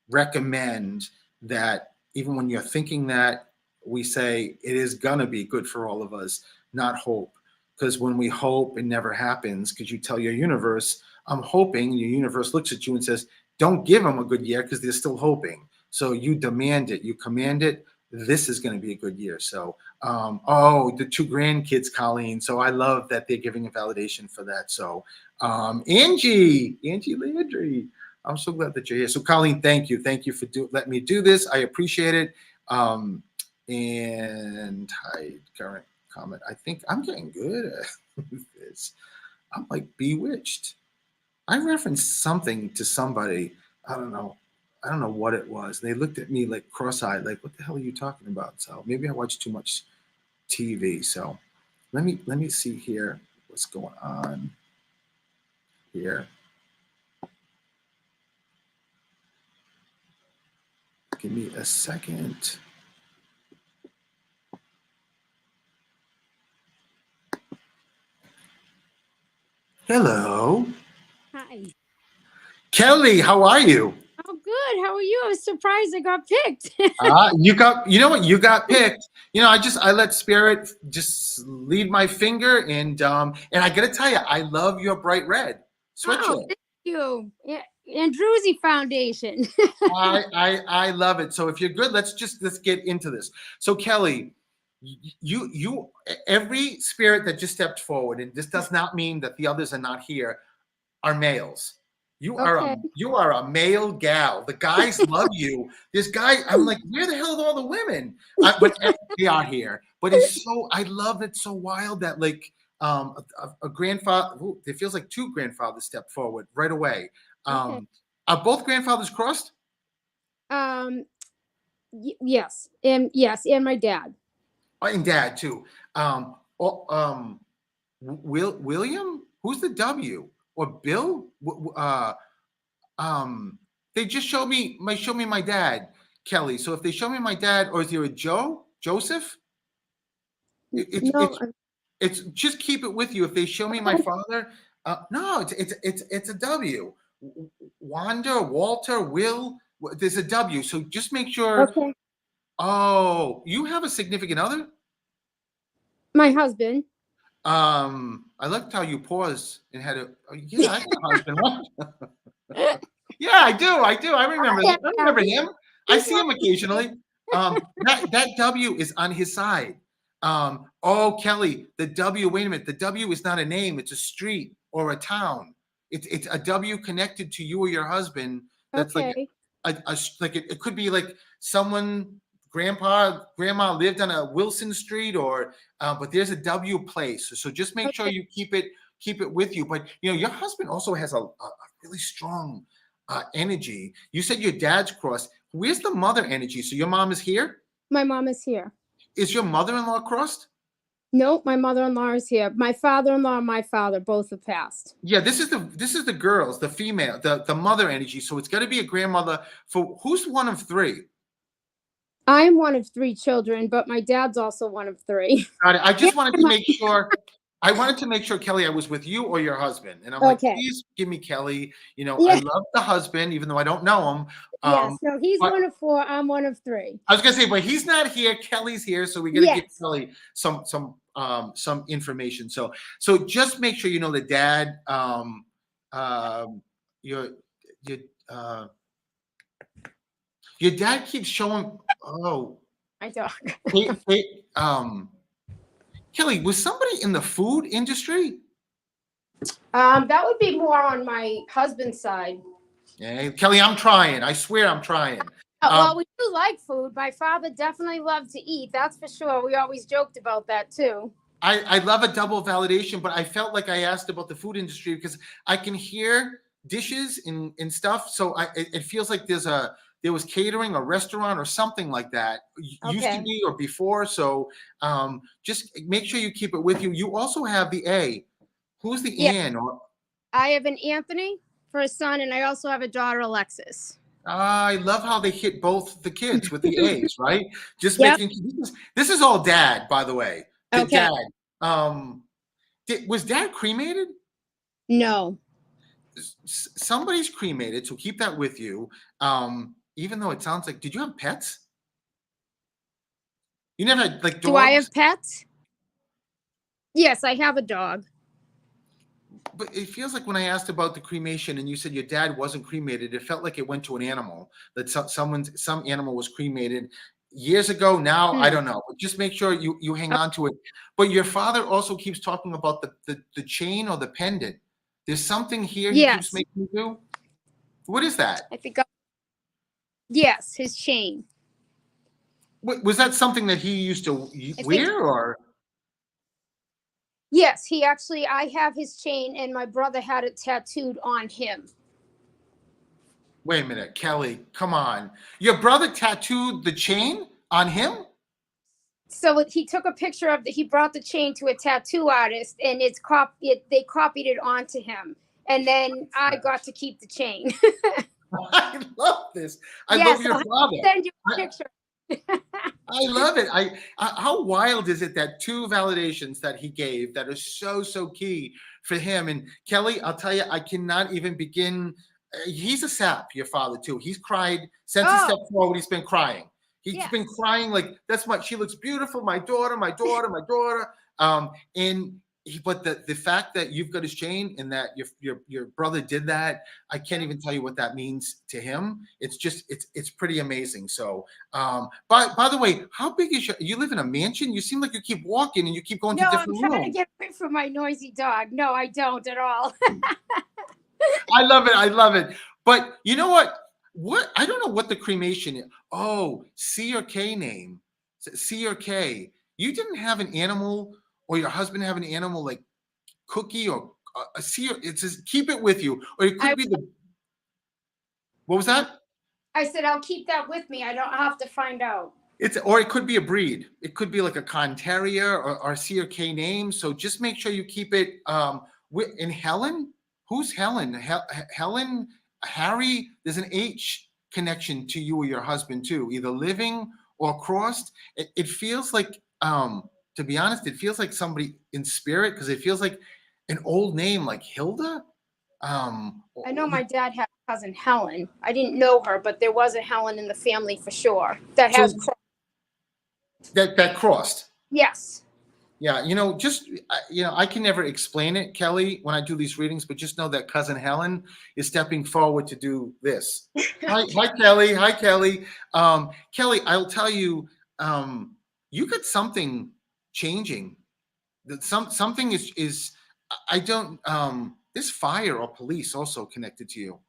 recommend that even when you're thinking that, we say it is gonna be good for all of us, not hope. Because when we hope, it never happens, because you tell your universe, I'm hoping, your universe looks at you and says, don't give them a good year because they're still hoping. So you demand it, you command it, this is going to be a good year. So, the 2 grandkids, Colleen. So I love that they're giving a validation for that. So, Angie Landry, I'm so glad that you're here. So Colleen, thank you. Thank you for letting me do this. I appreciate it. And hide current comment. I think I'm getting good at this. I'm like bewitched. I referenced something to somebody. I don't know what it was. They looked at me like cross-eyed, like, what the hell are you talking about? So maybe I watched too much TV. So let me see here what's going on here. Give me a second. Hello. Hi. Kelly, how are you? Oh, good. How are you? I was surprised I got picked. You know what? You got picked. You know, I let spirit just lead my finger, and I gotta tell you, I love your bright red sweatshirt. Oh, thank you. Yeah, Andrewsy Foundation. I love it. So if you're good, let's get into this. So Kelly, you every spirit that just stepped forward, and this does not mean that the others are not here, are males. You are a male gal. The guys love you. This guy, I'm like, where the hell are all the women? But they are here. But I love it. So wild that like a grandfather. Ooh, it feels like 2 grandfathers stepped forward right away. Are both grandfathers crossed? Yes, and my dad. Oh, and dad too. William? Who's the W? Or Bill? They just show me my dad, Kelly. So if they show me my dad, or is there a Joseph? It's just keep it with you. If they show me my father, no, it's a W. Wanda, Walter, Will. There's a W. So just make sure. Okay. Oh, you have a significant other? My husband. I liked how you paused and had a. Yeah, I got a husband. Yeah, I do. I remember him. I see him occasionally. That W is on his side. Kelly, the W. Wait a minute. The W is not a name. It's a street or a town. It's a W connected to you or your husband. That's like it could be like someone grandma lived on a Wilson Street, or but there's a W place. So just make sure Okay. you keep it with you. But your husband also has a really strong energy. You said your dad's crossed. Where's the mother energy? So your mom is here. My mom is here. Is your mother-in-law crossed? Nope, my mother-in-law is here. My father-in-law and my father both have passed. Yeah, this is the girls, the female, the mother energy. So it's got to be a grandmother. For who's one of three? I am one of 3 children, but my dad's also one of 3. Got it. I just wanted to make sure. I wanted to make sure, Kelly, I was with you or your husband. And I'm like, Okay. please give me Kelly. I Yeah. love the husband, even though I don't know him. Yes, no, he's but- one of 4. I'm one of 3. I was gonna say, but he's not here. Kelly's here, so we gotta give Yes. Kelly some information. So just make sure you know the dad. Your uh, your dad keeps showing. Oh, My dog. Kelly, was somebody in the food industry? That would be more on my husband's side. Yeah, Kelly, I'm trying. I swear I'm trying. Well, we do like food. My father definitely loved to eat. That's for sure. We always joked about that too. I love a double validation, but I felt like I asked about the food industry because I can hear dishes and stuff. So it feels like there was catering, a restaurant or something like that. Used to Okay. be or before. So just make sure you keep it with you. You also have the A. Who's the Yeah. Ann? Or I have an Anthony for a son, and I also have a daughter, Alexis. I love how they hit both the kids with the A's, right? Just Yep. making this is all dad, by the way. The Okay. dad. Was dad cremated? No. Somebody's cremated, so keep that with you. Even though it sounds like, did you have pets? You never had like dogs? Do I have pets? Yes, I have a dog. But it feels like when I asked about the cremation and you said your dad wasn't cremated, it felt like it went to an animal, that some animal was cremated years ago. Now I don't know. But just make sure you hang on to it. But your father also keeps talking about the chain or the pendant. There's something here he Yes. keeps making you do. What is that? I think. Yes, his chain. Was that something that he used to wear, or? Yes, he actually. I have his chain, and my brother had it tattooed on him. Wait a minute, Kelly, come on. Your brother tattooed the chain on him? So he took a picture of he brought the chain to a tattoo artist, and they copied it onto him, and then I got to keep the chain. I love this. I Yes, love your I'll father. Send you a picture. I love it. How wild is it that 2 validations that he gave that are so key for him? And Kelly, I'll tell you, I cannot even begin. He's a sap, your father too. He's cried since he stepped forward. He's been crying. He's Yes. been crying like she looks beautiful. My daughter, my daughter, my daughter. But the fact that you've got his chain and that your brother did that, I can't even tell you what that means to him. It's just it's pretty amazing. So by the way, how big is you live in a mansion? You seem like you keep walking and you keep going to No, I'm different trying to rooms. get away from my noisy dog. No, I don't at all. I love it. But you know what? I don't know what the cremation is. Oh, C or K name. C or K. You didn't have an animal, or your husband have an animal like Cookie or a C. It says keep it with you, or it could be the. What was that? I said I'll keep that with me. I don't have to find out. Or it could be a breed. It could be like a Con Terrier or a C or K name. So just make sure you keep it. In Helen, who's Helen? Helen, Harry. There's an H connection to you or your husband too, either living or crossed. It feels like, to be honest, it feels like somebody in spirit, because it feels like an old name like Hilda. I know my dad had a cousin Helen. I didn't know her, but there was a Helen in the family for sure that has. That crossed. Yes. Yeah, I can never explain it, Kelly, when I do these readings, but just know that cousin Helen is stepping forward to do this. Hi, Kelly. Hi, Kelly. Kelly, I'll tell you, you got something changing. That something is I don't. There's fire or police also connected to you.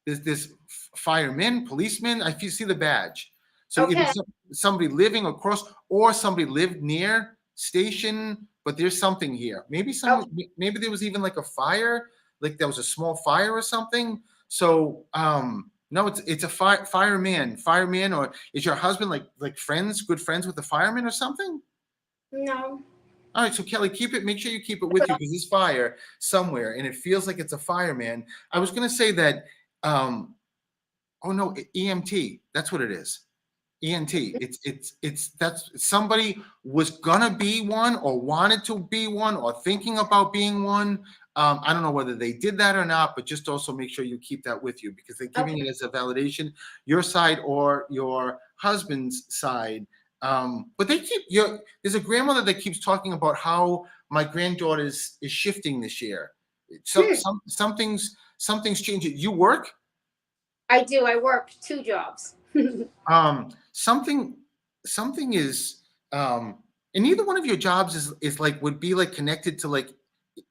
There's firemen, policemen. If you see the badge, So either Okay. somebody living across or somebody lived near station, but there's something here. Maybe there was even like a fire, like there was a small fire or something. So no, it's a fireman, or is your husband like good friends with the fireman or something? No. All right, so Kelly, make sure you keep it with you because there's fire somewhere and it feels like it's a fireman. I was gonna say that, oh no, EMT, that's what it is. ENT. That's somebody was gonna be one or wanted to be one or thinking about being one. I don't know whether they did that or not, but just also make sure you keep that with you because they're giving it as a validation, your side or your husband's side. But there's a grandmother that keeps talking about how my granddaughter is shifting this year. So something's changing. You work? I do. I work 2 jobs. Something is and either one of your jobs is like would be like connected to like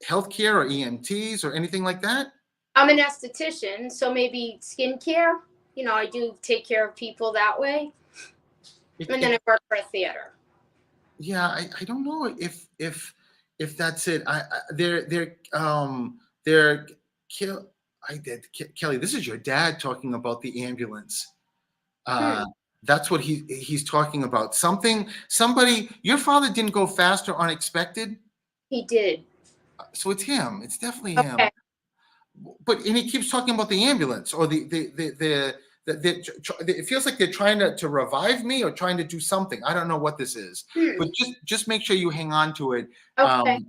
healthcare or EMTs or anything like that. I'm an esthetician, so maybe skincare. I do take care of people that way. And then I work for a theater. Yeah, I don't know if that's it. Kelly, this is your dad talking about the ambulance. That's what he's talking about. Your father didn't go fast or unexpected. He did. So it's him. It's definitely him. Okay. And he keeps talking about the ambulance or it feels like they're trying to revive me or trying to do something. I don't know what this is, but just make sure you hang on to it. Okay.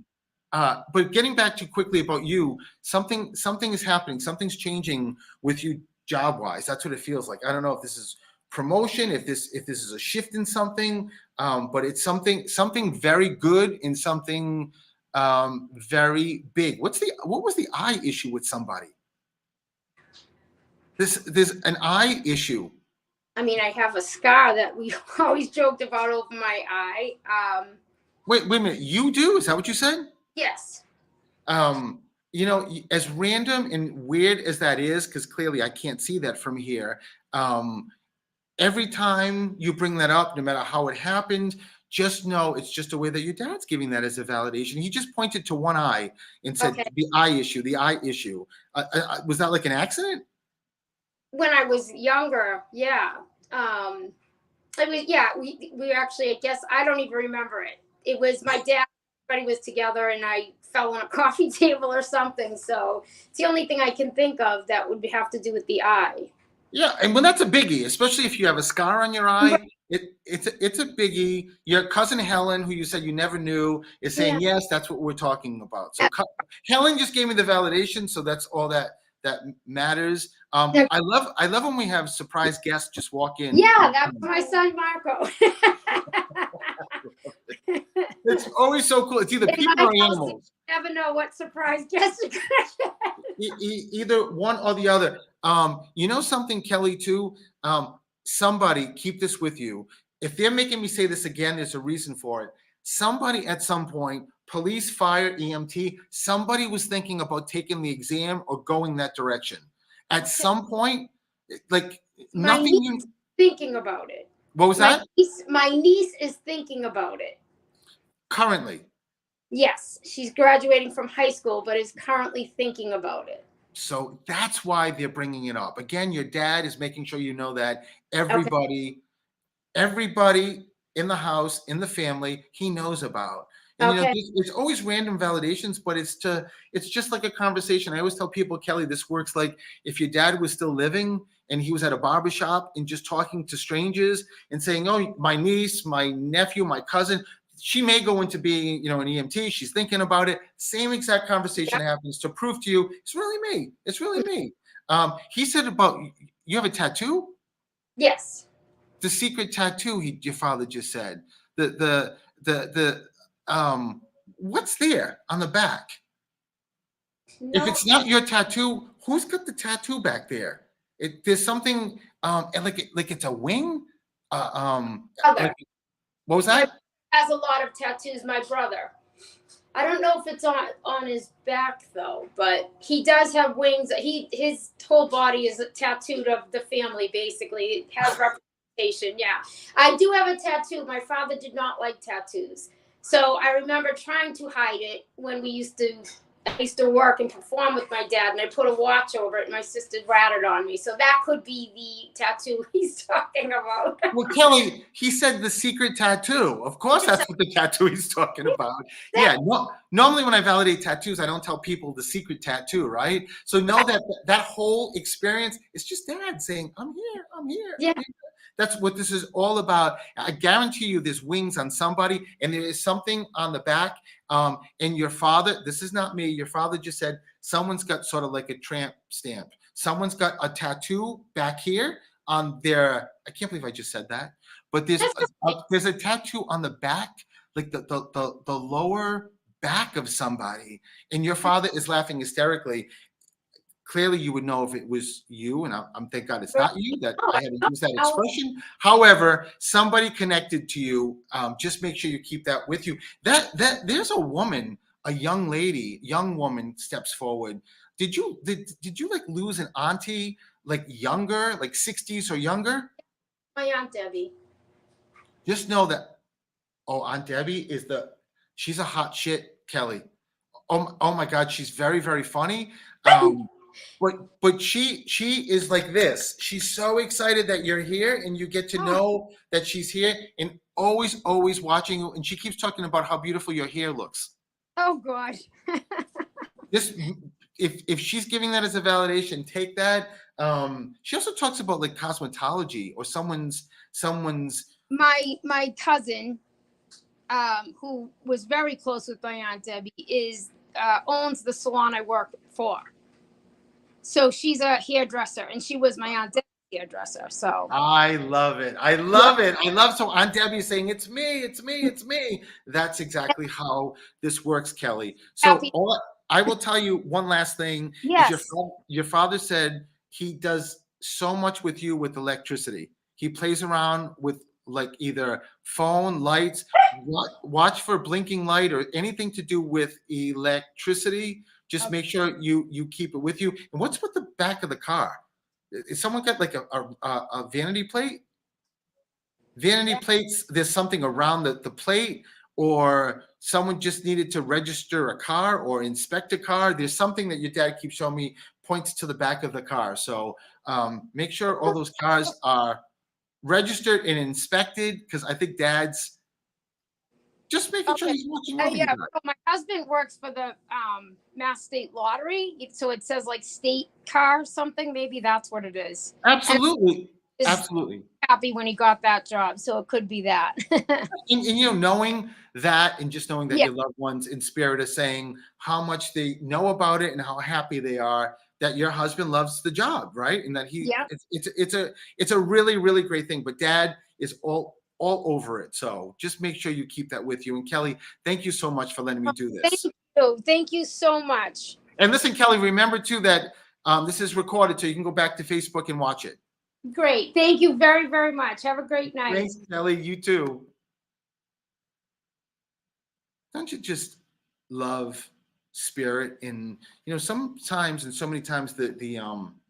But getting back to quickly about you, something is happening. Something's changing with you job wise. That's what it feels like. I don't know if this is promotion, if this is a shift in something, but it's something very good in something very big. What was the eye issue with somebody? There's an eye issue. I mean, I have a scar that we always joked about over my eye. Wait a minute. You do? Is that what you said? Yes. As random and weird as that is, because clearly I can't see that from here. Every time you bring that up, no matter how it happened, just know it's just a way that your dad's giving that as a validation. He just pointed to one eye and said, the eye issue. Was that like an accident? When I was younger, yeah. We actually, I guess, I don't even remember it. It was my dad, everybody was together and I fell on a coffee table or something. So it's the only thing I can think of that would have to do with the eye. Yeah, and when that's a biggie, especially if you have a scar on your eye, it's a biggie. Your cousin Helen, who you said you never knew, is saying, yes, that's what we're talking about. So Helen just gave me the validation, so that's all that matters. I love when we have surprise guests just walk in. Yeah, that's my son Marco. It's always so cool. It's either people or animals. You never know what surprise guests are gonna Either one or the other. Something, Kelly, too? Somebody, keep this with you. If they're making me say this again, there's a reason for it. Somebody at some point, police, fire, EMT, somebody was thinking about taking the exam or going that direction. At some point, like nothing. Thinking about it. What was that? My niece is thinking about it. Currently. Yes, she's graduating from high school, but is currently thinking about it. So that's why they're bringing it up. Again, your dad is making sure you know that everybody in the house, in the family, he knows about. And it's always random validations, but it's just like a conversation. I always tell people, Kelly, this works like if your dad was still living and he was at a barbershop and just talking to strangers and saying, oh, my niece, my nephew, my cousin, she may go into being, an EMT. She's thinking about it. Same exact conversation happens to prove to you, it's really me. It's really me. He said about, you have a tattoo? Yes. The secret tattoo, your father just said. What's there on the back? No. If it's not your tattoo, who's got the tattoo back there? There's something, like it's a wing. What was that? Has a lot of tattoos. My brother. I don't know if it's on his back though, but he does have wings. His whole body is tattooed of the family. Basically, it has reference Yeah, I do have a tattoo. My father did not like tattoos, so I remember trying to hide it when I used to work and perform with my dad, and I put a watch over it, and my sister ratted on me. So that could be the tattoo he's talking about. Well, Kelly, he said the secret tattoo. Of course, that's what the tattoo he's talking about. Yeah. No, normally, when I validate tattoos, I don't tell people the secret tattoo, right? So know that that whole experience is just Dad saying, "I'm here. I'm here." Yeah. I'm here." That's what this is all about. I guarantee you, there's wings on somebody, and there is something on the back. And your father, this is not me. Your father just said someone's got sort of like a tramp stamp. Someone's got a tattoo back here on their. I can't believe I just said that. But there's a tattoo on the back, like the lower back of somebody, and your father is laughing hysterically. Clearly, you would know if it was you, and I'm thank God it's not you that I had to use that expression. However, somebody connected to you. Just make sure you keep that with you. That there's a woman, a young lady, young woman steps forward. Did you like lose an auntie like younger, like 60s or younger? My Aunt Debbie. Just know that. Oh, Aunt Debbie she's a hot shit, Kelly. Oh my God, she's very, very funny. But she is like this. She's so excited that you're here, and you get to know that she's here, and always watching you. And she keeps talking about how beautiful your hair looks. Oh gosh. Just if she's giving that as a validation, take that. She also talks about like cosmetology or someone's My cousin, who was very close with my Aunt Debbie, owns the salon I work for. So she's a hairdresser, and she was my Aunt Debbie's hairdresser. So I love it. I love it. I love so Aunt Debbie saying it's me, it's me, it's me. That's exactly how this works, Kelly. So I will tell you one last thing. Yes. Your father said he does so much with you with electricity. He plays around with like either phone, lights, watch for blinking light or anything to do with electricity. Just make sure you keep it with you. And what's with the back of the car? Is someone got like a vanity plate? Vanity plates, there's something around the plate, or someone just needed to register a car or inspect a car. There's something that your dad keeps showing me points to the back of the car. So make sure all those cars are registered and inspected, because I think Dad's just making sure he's watching over you. Yeah, so my husband works for the Mass State Lottery, so it says like state car something. Maybe that's what it is. Absolutely. And Absolutely. happy when he got that job, so it could be that. and you know, knowing that, and just knowing that Yeah. your loved ones in spirit are saying how much they know about it and how happy they are that your husband loves the job, right? And that it's a really, really great thing. But Dad is all over it. So just make sure you keep that with you. And Kelly, thank you so much for letting me do this. Thank you so much. And listen, Kelly, remember too that this is recorded, so you can go back to Facebook and watch it. Great. Thank you very, very much. Have a great night. Thanks, Kelly. You too. Don't you just love spirit? And you know, sometimes and so many times the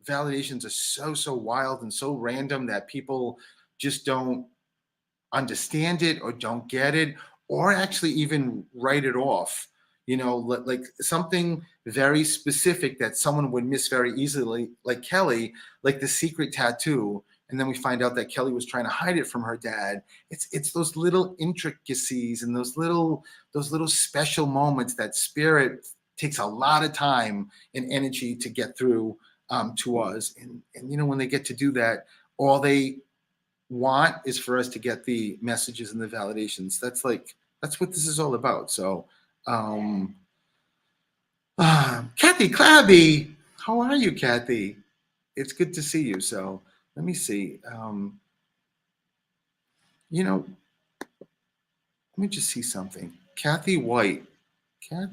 validations are so wild and so random that people just don't understand it or don't get it or actually even write it off. You know, like something very specific that someone would miss very easily, like Kelly, like the secret tattoo. And then we find out that Kelly was trying to hide it from her dad. It's those little intricacies and those little special moments that spirit takes a lot of time and energy to get through to us. And you know, when they get to do that, all they want is for us to get the messages and the validations. That's what this is all about. So Kathy Clabby, how are you, Kathy? It's good to see you. So let me see. You know, let me just see something. Kathy White. I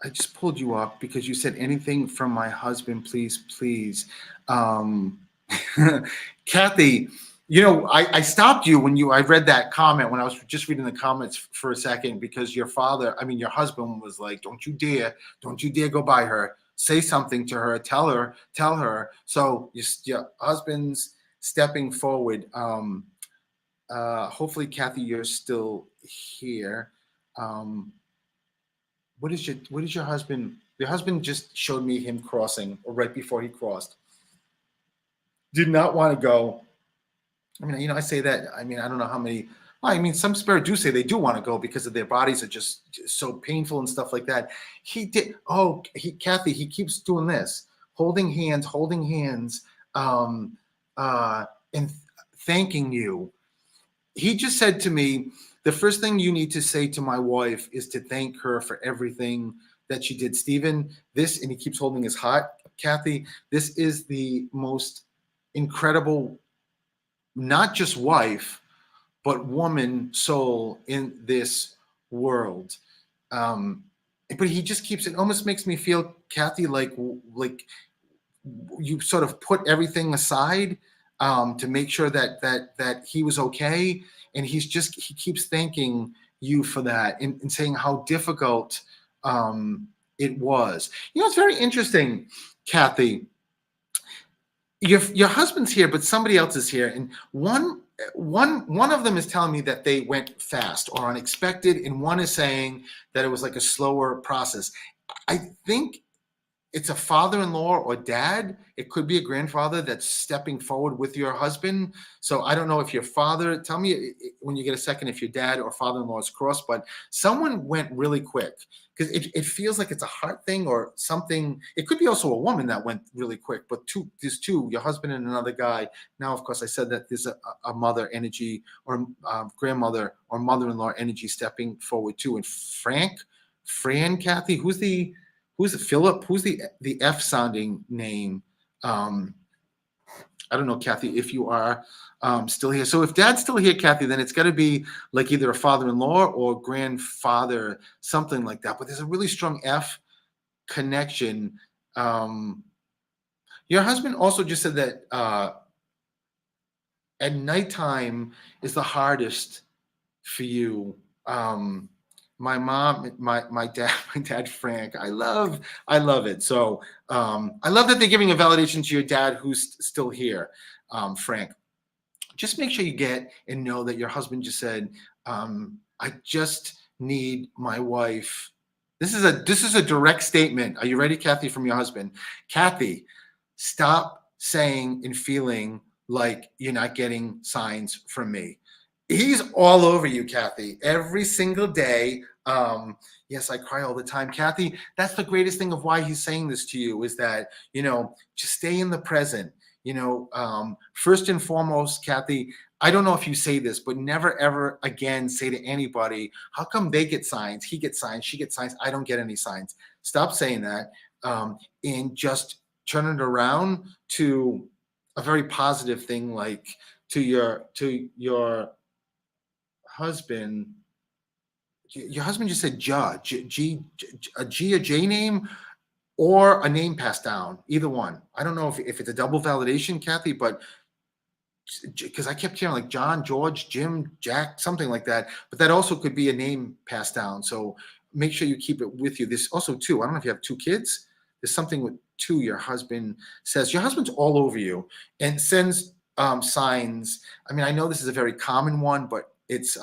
just pulled you up because you said anything from my husband, please. Kathy, you know, I stopped you when I read that comment, when I was just reading the comments for a second, because your husband was like, don't you dare go by her. Say something to her, tell her. So your husband's stepping forward. Hopefully, Kathy, you're still here. What is your husband? Your husband just showed me him crossing, or right before he crossed. Did not want to go. I mean, I say that. I mean, I don't know how many. Well, I mean, some spirit do say they do want to go because of their bodies are just so painful and stuff like that. He did. Oh, Kathy, he keeps doing this, holding hands, and thanking you. He just said to me, the first thing you need to say to my wife is to thank her for everything that she did. Stephen, this, and he keeps holding his heart, Kathy, this is the most incredible, not just wife, but woman soul in this world. But he just keeps, it almost makes me feel, Kathy, like you sort of put everything aside to make sure that he was okay. And he keeps thanking you for that and saying how difficult it was. It's very interesting, Kathy. Your husband's here, but somebody else is here, and one of them is telling me that they went fast or unexpected, and one is saying that it was like a slower process. I think it's a father-in-law or dad. It could be a grandfather that's stepping forward with your husband. So I don't know if your father, tell me when you get a second if your dad or father-in-law is crossed, but someone went really quick because it feels like it's a heart thing or something. It could be also a woman that went really quick, but there's two, your husband and another guy. Now, of course, I said that there's a mother energy or grandmother or mother-in-law energy stepping forward too. And Fran, Kathy, who's it? Philip? Who's the F sounding name? I don't know, Kathy, if you are still here. So if dad's still here, Kathy, then it's got to be like either a father-in-law or grandfather, something like that. But there's a really strong F connection. Your husband also just said that at nighttime is the hardest for you. My mom, my dad, Frank, I love it. So I love that they're giving a validation to your dad who's still here, Frank. Just make sure you get and know that your husband just said, I just need my wife. This is a direct statement. Are you ready, Kathy, from your husband? Kathy, stop saying and feeling like you're not getting signs from me. He's all over you, Kathy, every single day. Yes, I cry all the time, Kathy. That's the greatest thing of why he's saying this to you is that, just stay in the present. First and foremost, Kathy, I don't know if you say this, but never, ever again say to anybody, how come they get signs, he gets signs, she gets signs, I don't get any signs. Stop saying that and just turn it around to a very positive thing, like to your husband. Your husband just said a G, a J name, or a name passed down. Either one. I don't know if it's a double validation, Kathy, but because I kept hearing like John, George, Jim, Jack, something like that. But that also could be a name passed down. So make sure you keep it with you. There's also two. I don't know if you have two kids. There's something with two. Your husband says your husband's all over you and sends signs. I mean, I know this is a very common one, but it's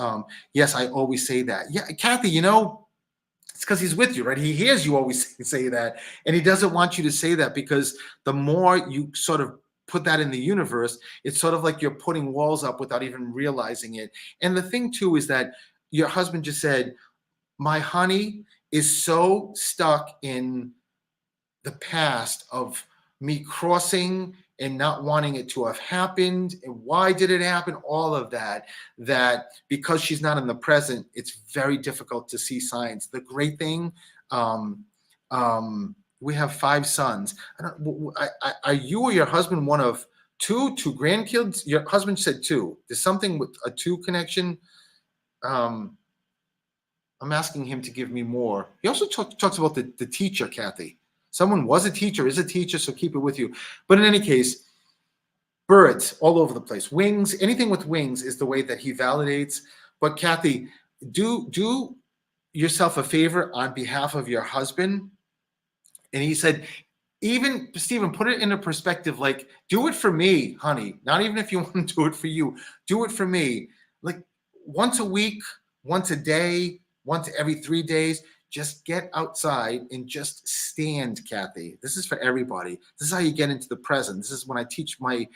yes, I always say that. Yeah, Kathy, it's because he's with you, right? He hears you always say that, and he doesn't want you to say that because the more you sort of put that in the universe, it's sort of like you're putting walls up without even realizing it. And the thing too is that your husband just said, my honey is so stuck in the past of me crossing and not wanting it to have happened, and why did it happen, all of that because she's not in the present, it's very difficult to see signs. The great thing, we have 5 sons. Are you or your husband one of two grandkids? Your husband said 2. There's something with a 2 connection. I'm asking him to give me more. He also talks about the teacher, Kathy. Someone was a teacher, is a teacher, so keep it with you. But in any case, birds all over the place. Wings, anything with wings is the way that he validates. But Kathy, do yourself a favor on behalf of your husband. And he said, even Stephen, put it into perspective. Like, do it for me, honey. Not even if you want to do it for you. Do it for me. Like once a week, once a day, once every 3 days. Just get outside and just stand, Kathy. This is for everybody. This is how you get into the present. This is when I teach my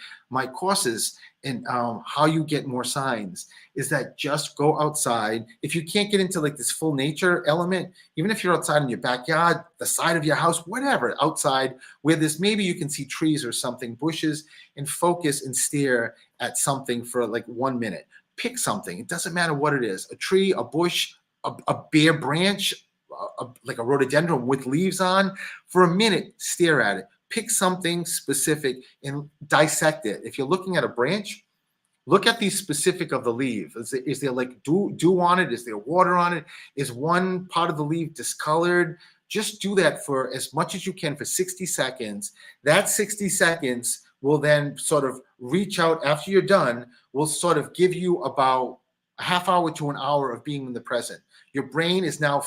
courses and how you get more signs, is that just go outside. If you can't get into like this full nature element, even if you're outside in your backyard, the side of your house, whatever, outside where this, maybe you can see trees or something, bushes, and focus and stare at something for like 1 minute. Pick something. It doesn't matter what it is, a tree, a bush, a bare branch, like a rhododendron with leaves on. For a minute, stare at it. Pick something specific and dissect it. If you're looking at a branch, look at the specific of the leaf. Is there like dew on it? Is there water on it? Is one part of the leaf discolored? Just do that for as much as you can for 60 seconds. That 60 seconds will then sort of reach out after you're done, will sort of give you about a half hour to an hour of being in the present. Your brain is now,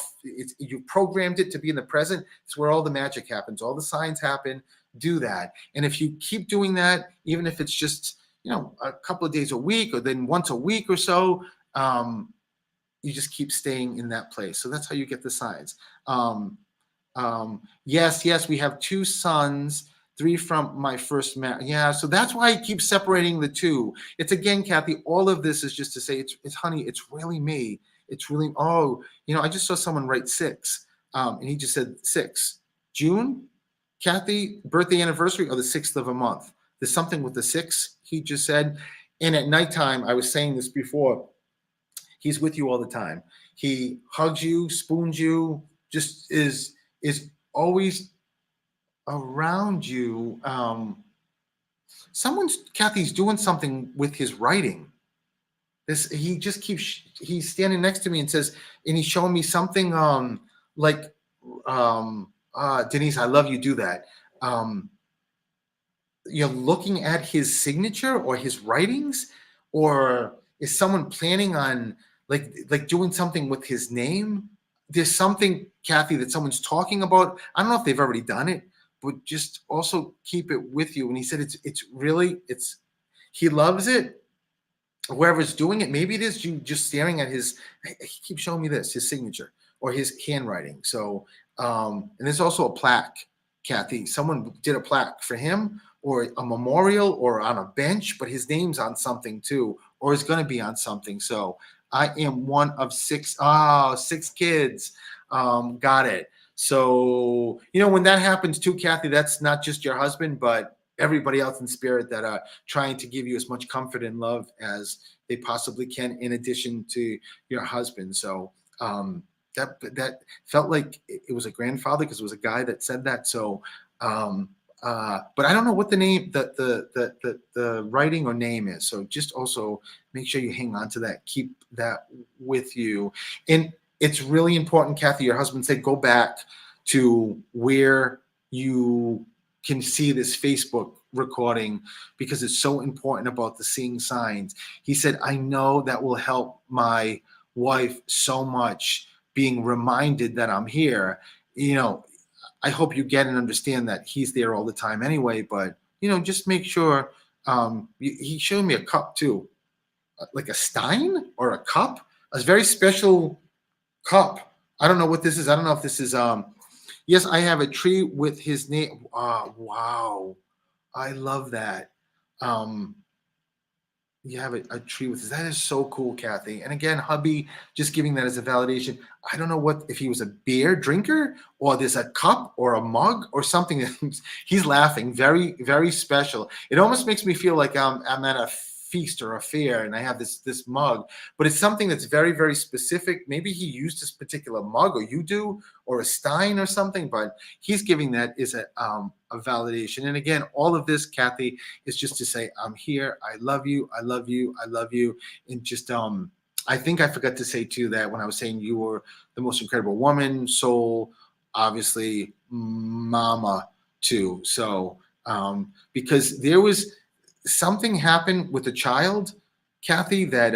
you've programmed it to be in the present. It's where all the magic happens. All the signs happen. Do that. And if you keep doing that, even if it's just, a couple of days a week or then once a week or so, you just keep staying in that place. So that's how you get the signs. Yes, we have 2 sons, 3 from my first marriage. Yeah, so that's why I keep separating the 2. It's again, Kathy, all of this is just to say, it's honey, it's really me. It's really, I just saw someone write 6, and he just said 6. June, Kathy, birthday anniversary, or the 6th of a month. There's something with the 6, he just said. And at nighttime, I was saying this before, he's with you all the time. He hugs you, spoons you, just is always around you. Kathy's doing something with his writing. He just keeps, he's standing next to me and says, and he's showing me something like, Denise, I love you, do that. You're looking at his signature or his writings, or is someone planning on like doing something with his name? There's something, Kathy, that someone's talking about. I don't know if they've already done it, but just also keep it with you. And he said, he loves it. Whoever's doing it, maybe it is you just staring at he keeps showing me this, his signature or his handwriting. So, and there's also a plaque, Kathy. Someone did a plaque for him, or a memorial, or on a bench, but his name's on something too, or is going to be on something. So I am one of 6. 6 kids. Got it. So, when that happens too, Kathy, that's not just your husband, but everybody else in spirit that are trying to give you as much comfort and love as they possibly can, in addition to your husband. So that felt like it was a grandfather, because it was a guy that said that. So, but I don't know what the name, the writing or name is. So just also make sure you hang on to that. Keep that with you. And it's really important, Kathy, your husband said, go back to where you can see this Facebook recording, because it's so important about the seeing signs. He said, I know that will help my wife so much, being reminded that I'm here. I hope you get and understand that he's there all the time anyway, but just make sure. He showed me a cup too, like a stein or a cup, a very special cup. I don't know what this is. I don't know if this is yes, I have a tree with his name. Wow. I love that. You have a tree with that is so cool, Kathy. And again, hubby, just giving that as a validation. I don't know if he was a beer drinker, or there's a cup or a mug or something. He's laughing. Very, very special. It almost makes me feel like I'm at a feast or a fair, and I have this mug, but it's something that's very, very specific. Maybe he used this particular mug, or you do, or a stein or something, but he's giving that is a validation. And again, all of this, Kathy, is just to say, I'm here. I love you. I love you. I love you. And just, I think I forgot to say too, that when I was saying you were the most incredible woman, soul, obviously mama too. So, because there was something happened with the child, Kathy, that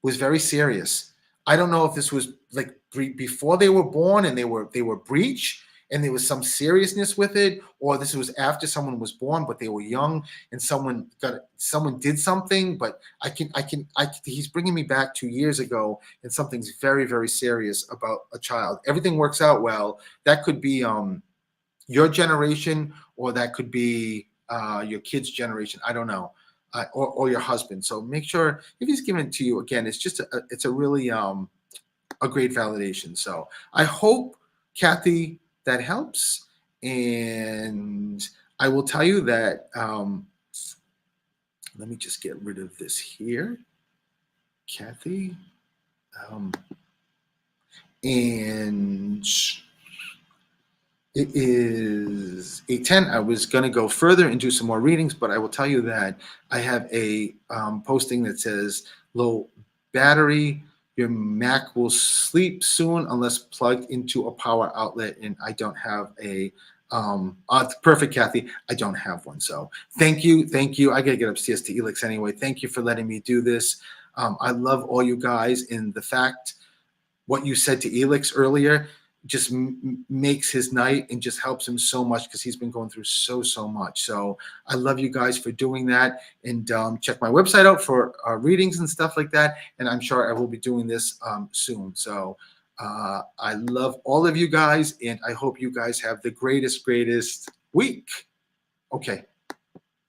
was very serious. I don't know if this was like before they were born and they were breech, and there was some seriousness with it, or this was after someone was born, but they were young and someone did something, but he's bringing me back 2 years ago and something's very, very serious about a child. Everything works out well. That could be your generation, or that could be your kid's generation. I don't know. Or your husband. So make sure if he's giving it to you again, it's a really a great validation. So I hope, Kathy, that helps. And I will tell you that let me just get rid of this here, Kathy. And it is 8:10. I was going to go further and do some more readings, but I will tell you that I have a posting that says low battery. Your Mac will sleep soon unless plugged into a power outlet. And I don't have a perfect, Kathy. I don't have one. So thank you. Thank you. I got to get upstairs to Elix anyway. Thank you for letting me do this. I love all you guys, and the fact what you said to Elix earlier just makes his night and just helps him so much, because he's been going through so much. So I love you guys for doing that. And check my website out for readings and stuff like that. And I'm sure I will be doing this soon. So I love all of you guys, and I hope you guys have the greatest week. Okay.